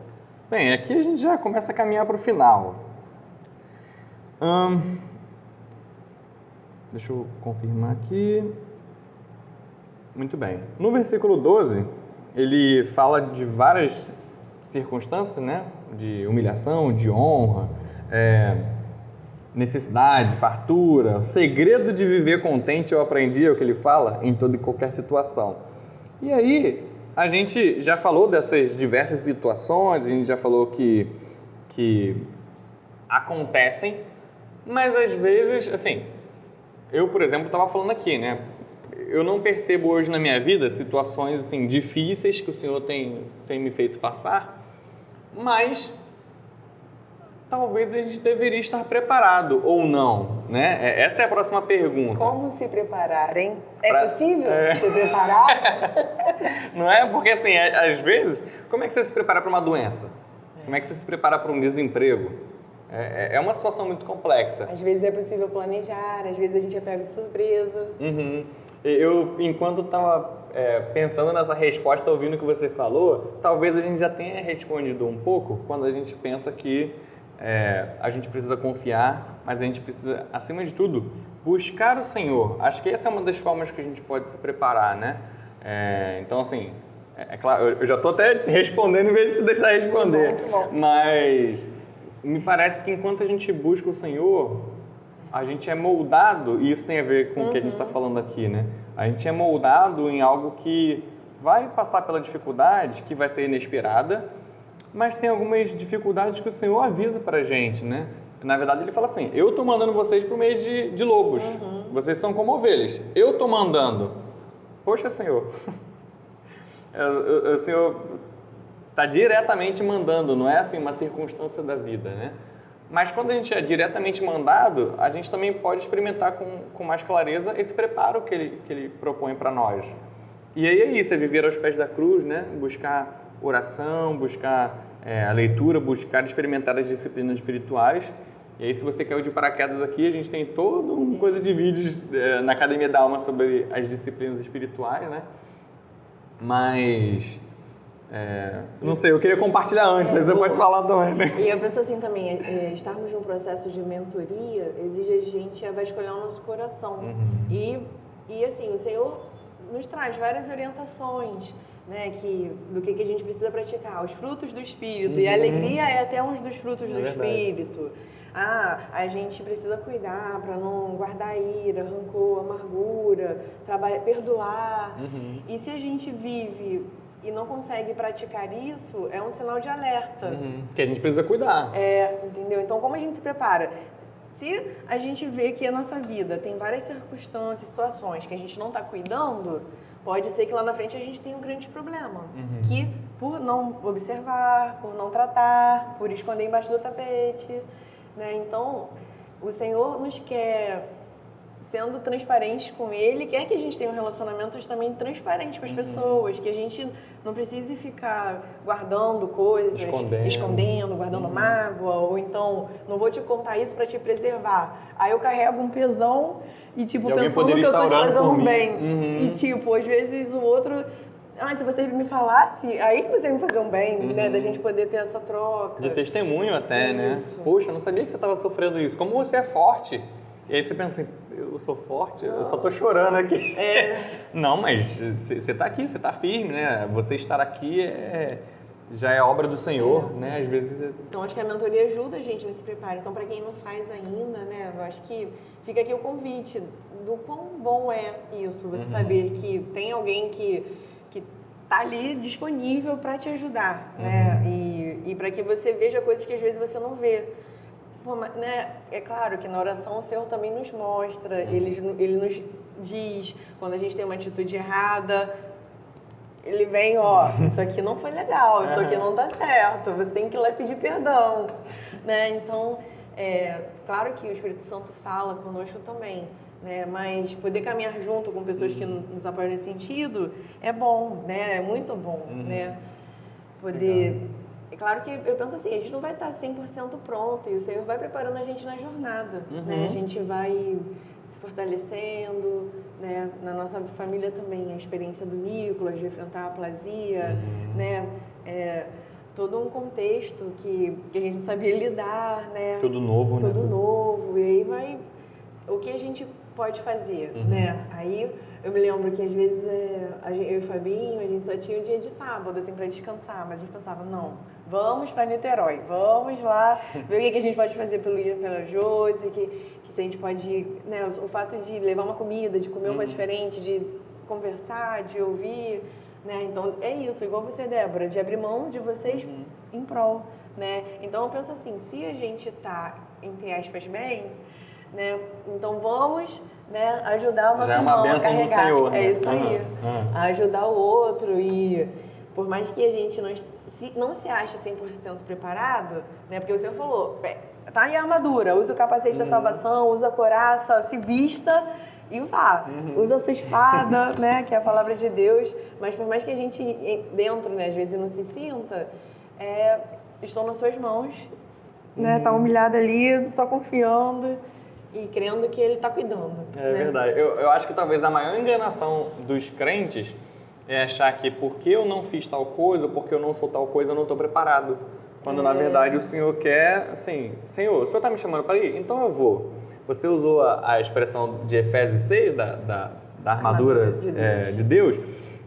Bem, aqui a gente já começa a caminhar para o final. Deixa eu confirmar aqui. Muito bem. No versículo 12, ele fala de várias circunstâncias, né? De humilhação, de honra, necessidade, fartura. O segredo de viver contente eu aprendi, é o que ele fala, em toda e qualquer situação. E aí, a gente já falou dessas diversas situações, a gente já falou que acontecem, mas às vezes, assim, eu, por exemplo, estava falando aqui, né? Eu não percebo hoje na minha vida situações assim, difíceis que o Senhor tem me feito passar, mas talvez a gente deveria estar preparado ou não, né? Essa é a próxima pergunta. Como se preparar, hein? É possível se preparar? Não é? Porque assim, às vezes, como é que você se prepara para uma doença? Como é que você se prepara para um desemprego? É uma situação muito complexa. Às vezes é possível planejar, às vezes a gente é pego de surpresa. Eu, enquanto estava pensando nessa resposta, ouvindo o que você falou, talvez a gente já tenha respondido um pouco quando a gente pensa que a gente precisa confiar, mas a gente precisa, acima de tudo, buscar o Senhor. Acho que essa é uma das formas que a gente pode se preparar, né? Então, assim, é claro, eu já estou até respondendo em vez de te deixar responder. Muito bom. Mas me parece que enquanto a gente busca o Senhor, a gente é moldado, e isso tem a ver com o que a gente está falando aqui, né? A gente é moldado em algo que vai passar pela dificuldade, que vai ser inesperada, mas tem algumas dificuldades que o Senhor avisa pra gente, né? Na verdade, ele fala assim, eu estou mandando vocês por meio de lobos, vocês são como ovelhas, eu estou mandando. Poxa, Senhor, o Senhor está diretamente mandando, não é assim uma circunstância da vida, né? Mas quando a gente é diretamente mandado, a gente também pode experimentar com mais clareza esse preparo que ele propõe para nós. E aí é isso, é viver aos pés da cruz, né? Buscar oração, buscar a leitura, buscar experimentar as disciplinas espirituais. E aí, se você caiu de paraquedas aqui, a gente tem toda uma coisa de vídeos na Academia da Alma sobre as disciplinas espirituais, né? Mas, não sei, eu queria compartilhar antes, aí você pode falar também, né? E eu penso assim também, estarmos num processo de mentoria exige a gente vasculhar o nosso coração. E assim, o Senhor nos traz várias orientações, né, do que a gente precisa praticar, os frutos do Espírito. E a alegria é até um dos frutos do Espírito. A gente precisa cuidar para não guardar ira, rancor, amargura, perdoar. E se a gente vive e não consegue praticar isso, é um sinal de alerta. Que a gente precisa cuidar. Entendeu? Então, como a gente se prepara? Se a gente vê que a nossa vida tem várias circunstâncias, situações que a gente não está cuidando, pode ser que lá na frente a gente tenha um grande problema. Que por não observar, por não tratar, por esconder embaixo do tapete, né? Então, o Senhor nos quer, sendo transparente com Ele, quer que a gente tenha um relacionamento também transparente com as pessoas, que a gente não precise ficar guardando coisas, escondendo, guardando mágoa, ou então, não vou te contar isso para te preservar. Aí eu carrego um pesão e, tipo, pensando que eu tô te fazendo bem. E, tipo, às vezes o outro... se você me falasse, aí que você me fazer um bem, né? Da gente poder ter essa troca. De testemunho até, né? Poxa, eu não sabia que você estava sofrendo isso. Como você é forte. E aí você pensa assim, eu sou forte? Eu só tô chorando aqui. Não, mas você tá aqui, você tá firme, né? Você estar aqui já é obra do Senhor, né? Às vezes... Então, acho que a mentoria ajuda a gente nesse preparo. Então, para quem não faz ainda, né? Eu acho que fica aqui o convite do quão bom é isso. Você saber que tem alguém que tá ali disponível para te ajudar, né? E para que você veja coisas que às vezes você não vê. Né? É claro que na oração o Senhor também nos mostra, Ele nos diz quando a gente tem uma atitude errada. Ele vem, isso aqui não foi legal, isso aqui não dá certo, você tem que ir lá pedir perdão, né? Então, claro que o Espírito Santo fala conosco também, né? Mas poder caminhar junto com pessoas que nos apoiam nesse sentido é bom, né? É muito bom, né? Poder... Legal. É claro que eu penso assim, a gente não vai estar 100% pronto e o Senhor vai preparando a gente na jornada, né? A gente vai se fortalecendo, né? Na nossa família também, a experiência do Nicolas, de enfrentar a aplasia, né? Todo um contexto que a gente não sabia lidar, né? Tudo novo, né? Tudo novo. E aí vai... O que a gente pode fazer, né? Aí eu me lembro que às vezes eu e o Fabinho, a gente só tinha o dia de sábado, assim, pra descansar. Mas a gente pensava, não, vamos pra Niterói, vamos lá ver o que a gente pode fazer pela Josi, que se a gente pode, né? O fato de levar uma comida, de comer uma diferente, de conversar, de ouvir, né? Então é isso, igual você, Débora, de abrir mão de vocês em prol, né? Então eu penso assim, se a gente tá, entre aspas, bem, né? Então vamos, né, ajudar o nosso irmão a carregar. Já é uma bênção do Senhor, né? É isso aí. A ajudar o outro e por mais que a gente não se ache 100% preparado, né? Porque o Senhor falou, tá aí a armadura, usa o capacete da salvação, usa a couraça, se vista e vá. Usa a sua espada, né? Que é a palavra de Deus. Mas por mais que a gente dentro, né, às vezes não se sinta, estou nas suas mãos, né? Tá humilhado ali, só confiando e crendo que Ele está cuidando. É verdade. Eu acho que talvez a maior enganação dos crentes é achar que porque eu não fiz tal coisa, porque eu não sou tal coisa, eu não estou preparado. Quando na verdade o Senhor quer, assim, Senhor, o Senhor está me chamando para ir? Então eu vou. Você usou a expressão de Efésios 6, da armadura de Deus.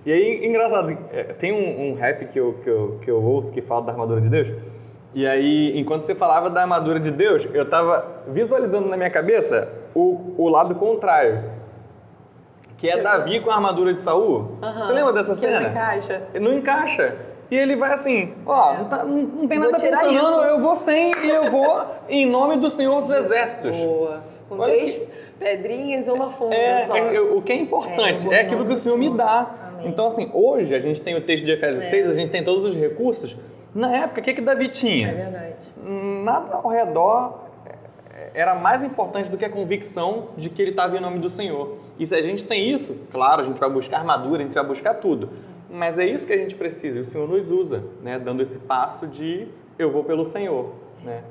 E aí, engraçado, tem um rap que eu ouço que fala da armadura de Deus. E aí, enquanto você falava da armadura de Deus, eu estava visualizando na minha cabeça o lado contrário, que é Davi com a armadura de Saul. Você lembra dessa cena? Não encaixa. Não encaixa. E ele vai assim, não tem nada funcionando, eu vou sem e eu vou em nome do Senhor dos Exércitos. Boa. Com 3 pedrinhas e uma funda só. O que é importante é aquilo que o Senhor me dá. Amém. Então, assim, hoje a gente tem o texto de Efésios 6, a gente tem todos os recursos. Na época, o que Davi tinha? É verdade. Nada ao redor era mais importante do que a convicção de que ele estava em nome do Senhor. E se a gente tem isso, claro, a gente vai buscar armadura, a gente vai buscar tudo. Mas é isso que a gente precisa, e o Senhor nos usa, né? Dando esse passo de eu vou pelo Senhor, né?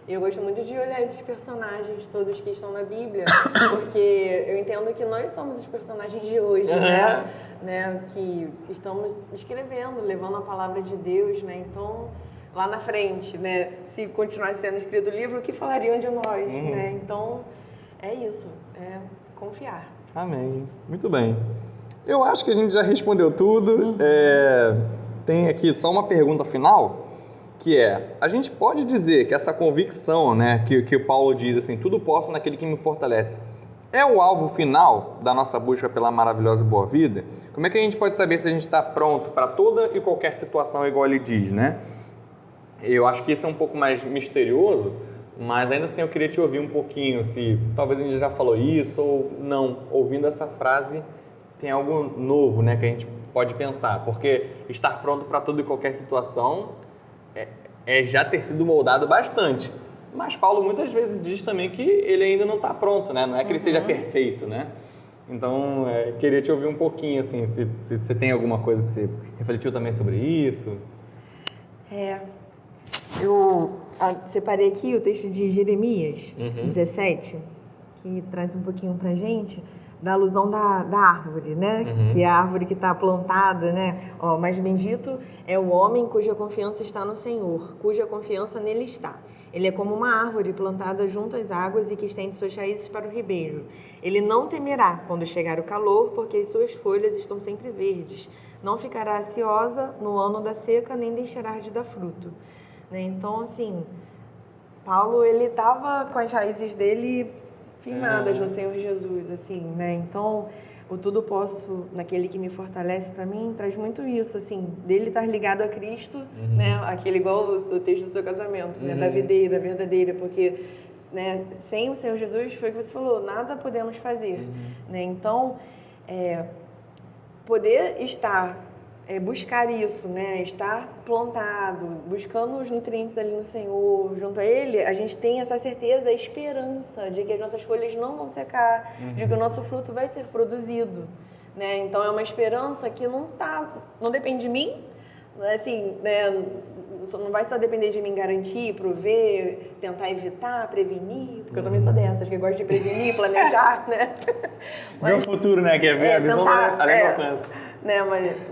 Eu gosto muito de olhar esses personagens todos que estão na Bíblia, porque eu entendo que nós somos os personagens de hoje, né? Que estamos escrevendo, levando a palavra de Deus, né? Então, lá na frente, né? Se continuar sendo escrito o livro, o que falariam de nós, né? Então, é isso, é confiar. Amém. Muito bem. Eu acho que a gente já respondeu tudo. Tem aqui só uma pergunta final, que é, a gente pode dizer que essa convicção, né, que o Paulo diz assim, tudo posso naquele que me fortalece, é o alvo final da nossa busca pela maravilhosa e boa vida? Como é que a gente pode saber se a gente está pronto para toda e qualquer situação, igual ele diz, né? Eu acho que isso é um pouco mais misterioso, mas ainda assim eu queria te ouvir um pouquinho, se talvez a gente já falou isso ou não. Ouvindo essa frase, tem algo novo, né, que a gente pode pensar, porque estar pronto para toda e qualquer situação é já ter sido moldado bastante. Mas Paulo muitas vezes diz também que ele ainda não está pronto, né? Não é que ele seja perfeito, né? Então, queria te ouvir um pouquinho, assim, se você tem alguma coisa que você refletiu também sobre isso. Eu separei aqui o texto de Jeremias 17, que traz um pouquinho pra gente da alusão da árvore, né? Que é a árvore que está plantada, né? Mas bendito é o homem cuja confiança está no Senhor, cuja confiança nele está. Ele é como uma árvore plantada junto às águas e que estende suas raízes para o ribeiro. Ele não temerá quando chegar o calor, porque as suas folhas estão sempre verdes. Não ficará ansiosa no ano da seca, nem deixará de dar fruto. Né? Então, assim, Paulo, ele estava com as raízes dele firmadas no Senhor Jesus, assim, né? Então, o tudo posso naquele que me fortalece, para mim, traz muito isso, assim, dele estar ligado a Cristo, né? Aquele igual o texto do seu casamento, né? Da videira verdadeira, porque, né? Sem o Senhor Jesus, foi o que você falou, nada podemos fazer, né? Então, poder estar buscar isso, né? Estar plantado, buscando os nutrientes ali no Senhor, junto a Ele, a gente tem essa certeza, a esperança de que as nossas folhas não vão secar, de que o nosso fruto vai ser produzido, né? Então é uma esperança que não depende de mim, assim, né? Não vai só depender de mim garantir, prover, tentar evitar, prevenir, porque eu também sou dessas, que gosto de prevenir, planejar, né? Ver o futuro, né? Quer ver a visão além do alcance. Né,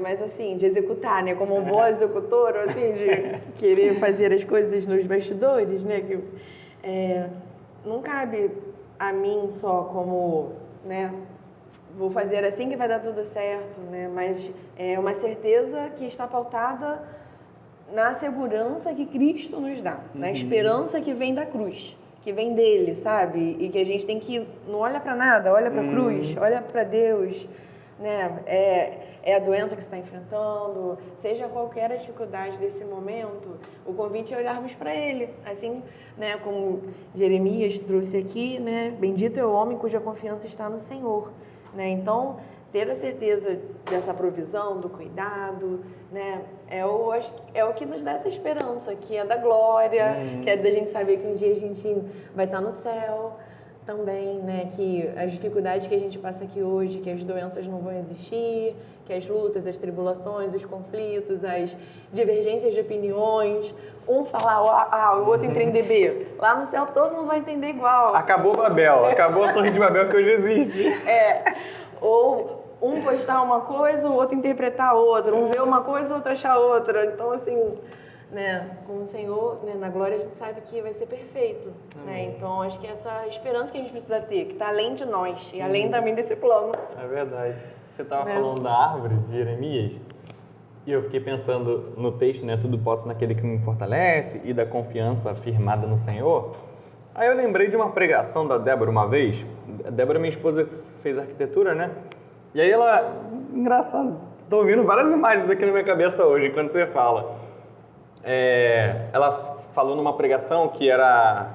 mas assim, de executar, né, como um bom executor, assim, de querer fazer as coisas nos bastidores, né, que não cabe a mim só como, né, vou fazer assim que vai dar tudo certo, né, mas é uma certeza que está pautada na segurança que Cristo nos dá, na esperança que vem da cruz, que vem dele, sabe, e que a gente tem que, não olha para nada, olha para a cruz, olha para Deus, né, é a doença que você está enfrentando, seja qualquer a dificuldade desse momento, o convite é olharmos para Ele, assim, né, como Jeremias trouxe aqui, né, bendito é o homem cuja confiança está no Senhor, né, então ter a certeza dessa provisão, do cuidado, né, é o que nos dá essa esperança, que é da glória, que é da gente saber que um dia a gente vai estar no céu, também, né, que as dificuldades que a gente passa aqui hoje, que as doenças não vão existir, que as lutas, as tribulações, os conflitos, as divergências de opiniões, um falar A, o outro entender B. Lá no céu todo mundo vai entender igual. Acabou Babel, acabou a Torre de Babel que hoje existe. Ou um postar uma coisa, o outro interpretar outra, um ver uma coisa, o outro achar outra. Então, assim, né, com o Senhor, né, na glória, a gente sabe que vai ser perfeito, né? Então acho que essa esperança que a gente precisa ter, que está além de nós e além também desse plano. É verdade. Você estava falando da árvore de Jeremias e eu fiquei pensando no texto, né, tudo posso naquele que me fortalece e da confiança firmada no Senhor. Aí eu lembrei de uma pregação da Débora uma vez. A Débora, minha esposa, fez arquitetura, né? E aí ela, engraçado, estou ouvindo várias imagens aqui na minha cabeça hoje enquanto você fala. Ela falou numa pregação que era,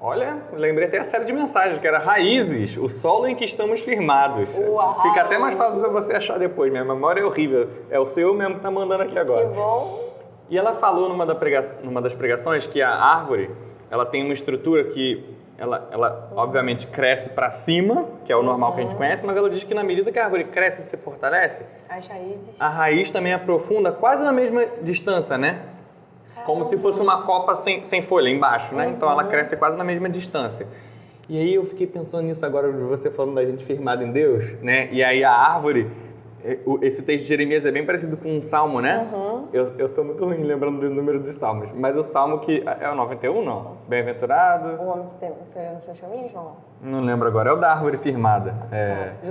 olha, lembrei até a série de mensagens, que era Raízes, o solo em que estamos firmados. Uau. Fica até mais fácil para você achar depois, minha memória é horrível, é o seu mesmo que tá mandando aqui agora. Que bom! E ela falou numa das pregações que a árvore, ela tem uma estrutura que ela obviamente cresce para cima, que é o normal que a gente conhece, mas ela diz que na medida que a árvore cresce e se fortalece, As raízes. a raiz também aprofunda quase na mesma distância, né? Como se fosse uma copa sem folha embaixo, né? Então ela cresce quase na mesma distância. E aí eu fiquei pensando nisso agora, de você falando da gente firmada em Deus, né? E aí a árvore, esse texto de Jeremias é bem parecido com um salmo, né? Eu sou muito ruim lembrando do número dos salmos, mas o salmo que é o 91, não? Bem-aventurado. O homem que tem no seu caminho, João? Não lembro agora, é o da árvore firmada.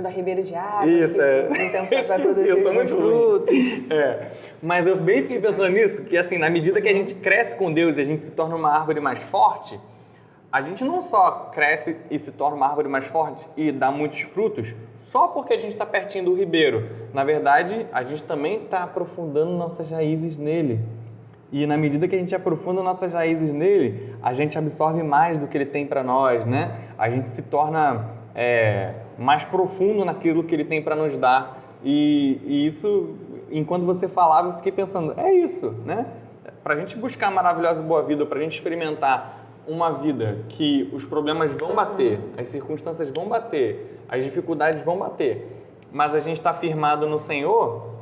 Da ribeira de água. Isso, Então você vai produzir eu sou muito ruim. frutos. Mas eu bem fiquei pensando nisso, que assim, na medida que a gente cresce com Deus e a gente se torna uma árvore mais forte, a gente não só cresce e se torna uma árvore mais forte e dá muitos frutos só porque a gente está pertinho do ribeiro. Na verdade, a gente também está aprofundando nossas raízes nele. E na medida que a gente aprofunda nossas raízes nele, a gente absorve mais do que ele tem para nós, né? A gente se torna mais profundo naquilo que ele tem para nos dar. E isso, enquanto você falava, eu fiquei pensando, é isso, né? Para a gente buscar a maravilhosa boa vida, para a gente experimentar uma vida que os problemas vão bater, as circunstâncias vão bater, as dificuldades vão bater, mas a gente está firmado no Senhor,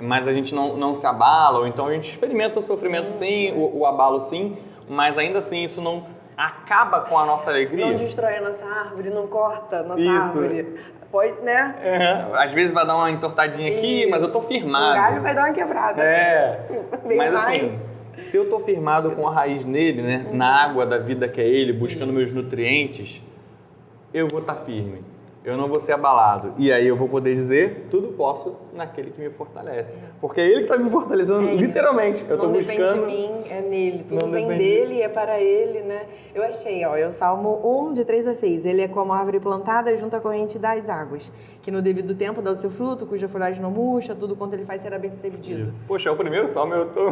mas a gente não se abala, ou então a gente experimenta o sofrimento sim, o abalo sim, mas ainda assim isso não acaba com a nossa alegria. Não destrói a nossa árvore, não corta a nossa árvore. Pode, né? Às vezes vai dar uma entortadinha aqui, mas eu tô firmado. O galho vai dar uma quebrada. Mas assim, se eu tô firmado com a raiz nele, né, na água da vida que é ele, buscando meus nutrientes, eu vou estar firme. Eu não vou ser abalado. E aí eu vou poder dizer, tudo posso naquele que me fortalece. Porque é ele que está me fortalecendo, literalmente. Eu estou buscando... Não depende de mim, é nele. Tudo vem dele, é para ele, né? Eu achei, é o Salmo 1, de 3 a 6. Ele é como a árvore plantada junto à corrente das águas, que no devido tempo dá o seu fruto, cuja folhagem não murcha, tudo quanto ele faz será bem sucedido. Isso. Poxa, é o primeiro Salmo, eu estou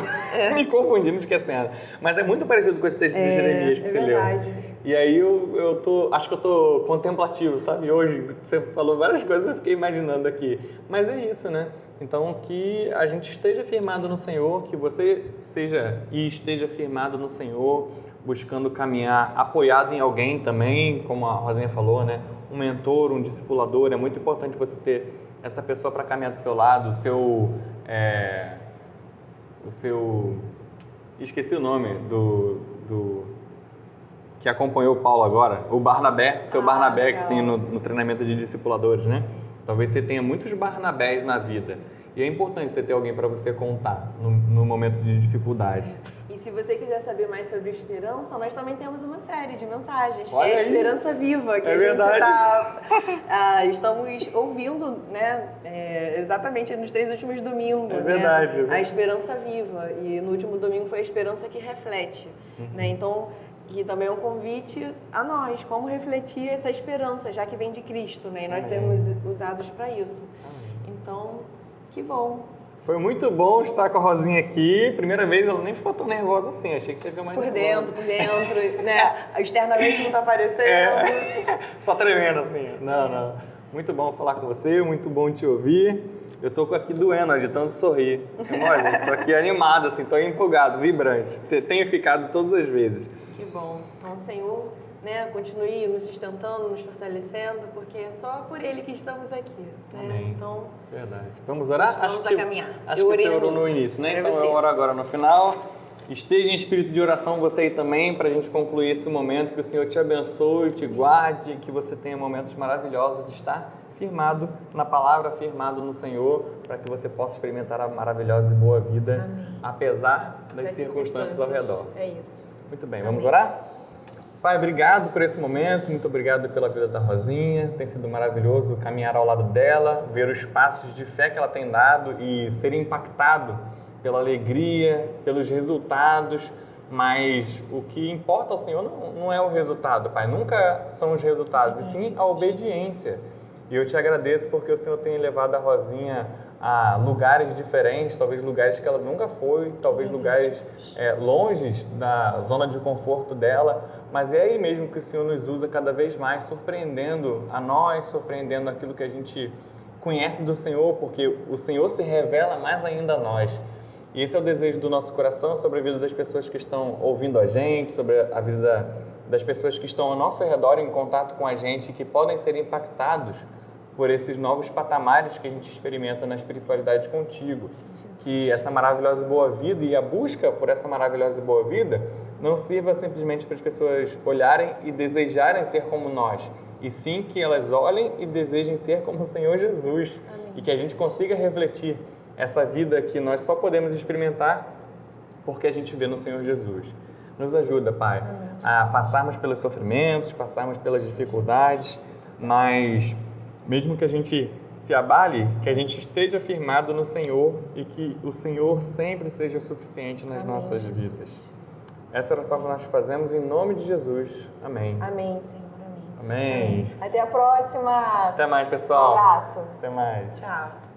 me confundindo, esquecendo. Mas é muito parecido com esse texto de Jeremias que você verdade. leu. E aí acho que eu tô contemplativo, sabe? Hoje você falou várias coisas, eu fiquei imaginando aqui. Mas é isso, né? Então, que a gente esteja firmado no Senhor, que você seja e esteja firmado no Senhor, buscando caminhar apoiado em alguém também, como a Rosinha falou, né? Um mentor, um discipulador, é muito importante você ter essa pessoa para caminhar do seu lado, o seu... Esqueci o nome do que acompanhou o Paulo agora, o Barnabé, Barnabé, legal. Que tem no treinamento de discipuladores, né? Talvez você tenha muitos Barnabés na vida. E é importante você ter alguém para você contar no momento de dificuldade. E se você quiser saber mais sobre esperança, nós também temos uma série de mensagens, Olha que é a aí. Esperança Viva, que a gente estamos ouvindo, né, exatamente nos 3 últimos domingos. É verdade. Né, a Esperança Viva. E no último domingo foi a Esperança que Reflete. Né, então, que também é um convite a nós, como refletir essa esperança, já que vem de Cristo, né? E nós sermos usados para isso. Então, que bom. Foi muito bom estar com a Rosinha aqui. Primeira vez, ela nem ficou tão nervosa assim. Achei que você ficou mais nervosa. Por dentro, né? Externamente não tá aparecendo. Só tremendo assim. Não. Muito bom falar com você, muito bom te ouvir. Eu tô aqui doendo, de tanto sorrir. Olha, tô aqui animado, assim, tô empolgado, vibrante. Tenho ficado todas as vezes. Que bom. Então, o Senhor, né, continue nos sustentando, nos fortalecendo, porque é só por Ele que estamos aqui. Né? Amém. Então, verdade. Vamos orar? Vamos a caminhar. Acho que você orou no início, né? Então eu oro agora no final. Esteja em espírito de oração você aí também, para a gente concluir esse momento. Que o Senhor te abençoe, te guarde, que você tenha momentos maravilhosos de estar firmado na palavra, firmado no Senhor, para que você possa experimentar a maravilhosa e boa vida, amém, apesar das circunstâncias ao redor. É isso. Muito bem, vamos orar? Pai, obrigado por esse momento, muito obrigado pela vida da Rosinha, tem sido maravilhoso caminhar ao lado dela, ver os passos de fé que ela tem dado e ser impactado pela alegria, pelos resultados, mas o que importa ao Senhor não é o resultado, Pai, nunca são os resultados, e sim a obediência. E eu te agradeço porque o Senhor tem levado a Rosinha a lugares diferentes, talvez lugares que ela nunca foi, talvez lugares longe da zona de conforto dela, mas é aí mesmo que o Senhor nos usa cada vez mais, surpreendendo a nós, surpreendendo aquilo que a gente conhece do Senhor, porque o Senhor se revela mais ainda a nós. E esse é o desejo do nosso coração sobre a vida das pessoas que estão ouvindo a gente, sobre a vida das pessoas que estão ao nosso redor em contato com a gente e que podem ser impactados por esses novos patamares que a gente experimenta na espiritualidade contigo. Que essa maravilhosa boa vida e a busca por essa maravilhosa boa vida não sirva simplesmente para as pessoas olharem e desejarem ser como nós, e sim que elas olhem e desejem ser como o Senhor Jesus. Amém. E que a gente consiga refletir essa vida que nós só podemos experimentar porque a gente vê no Senhor Jesus. Nos ajuda, Pai, a passarmos pelos sofrimentos, passarmos pelas dificuldades, mas mesmo que a gente se abale, que a gente esteja firmado no Senhor e que o Senhor sempre seja suficiente nas nossas vidas. Essa oração que nós fazemos em nome de Jesus. Amém. Amém, Senhor. Amém. Até a próxima. Até mais, pessoal. Um abraço. Até mais. Tchau.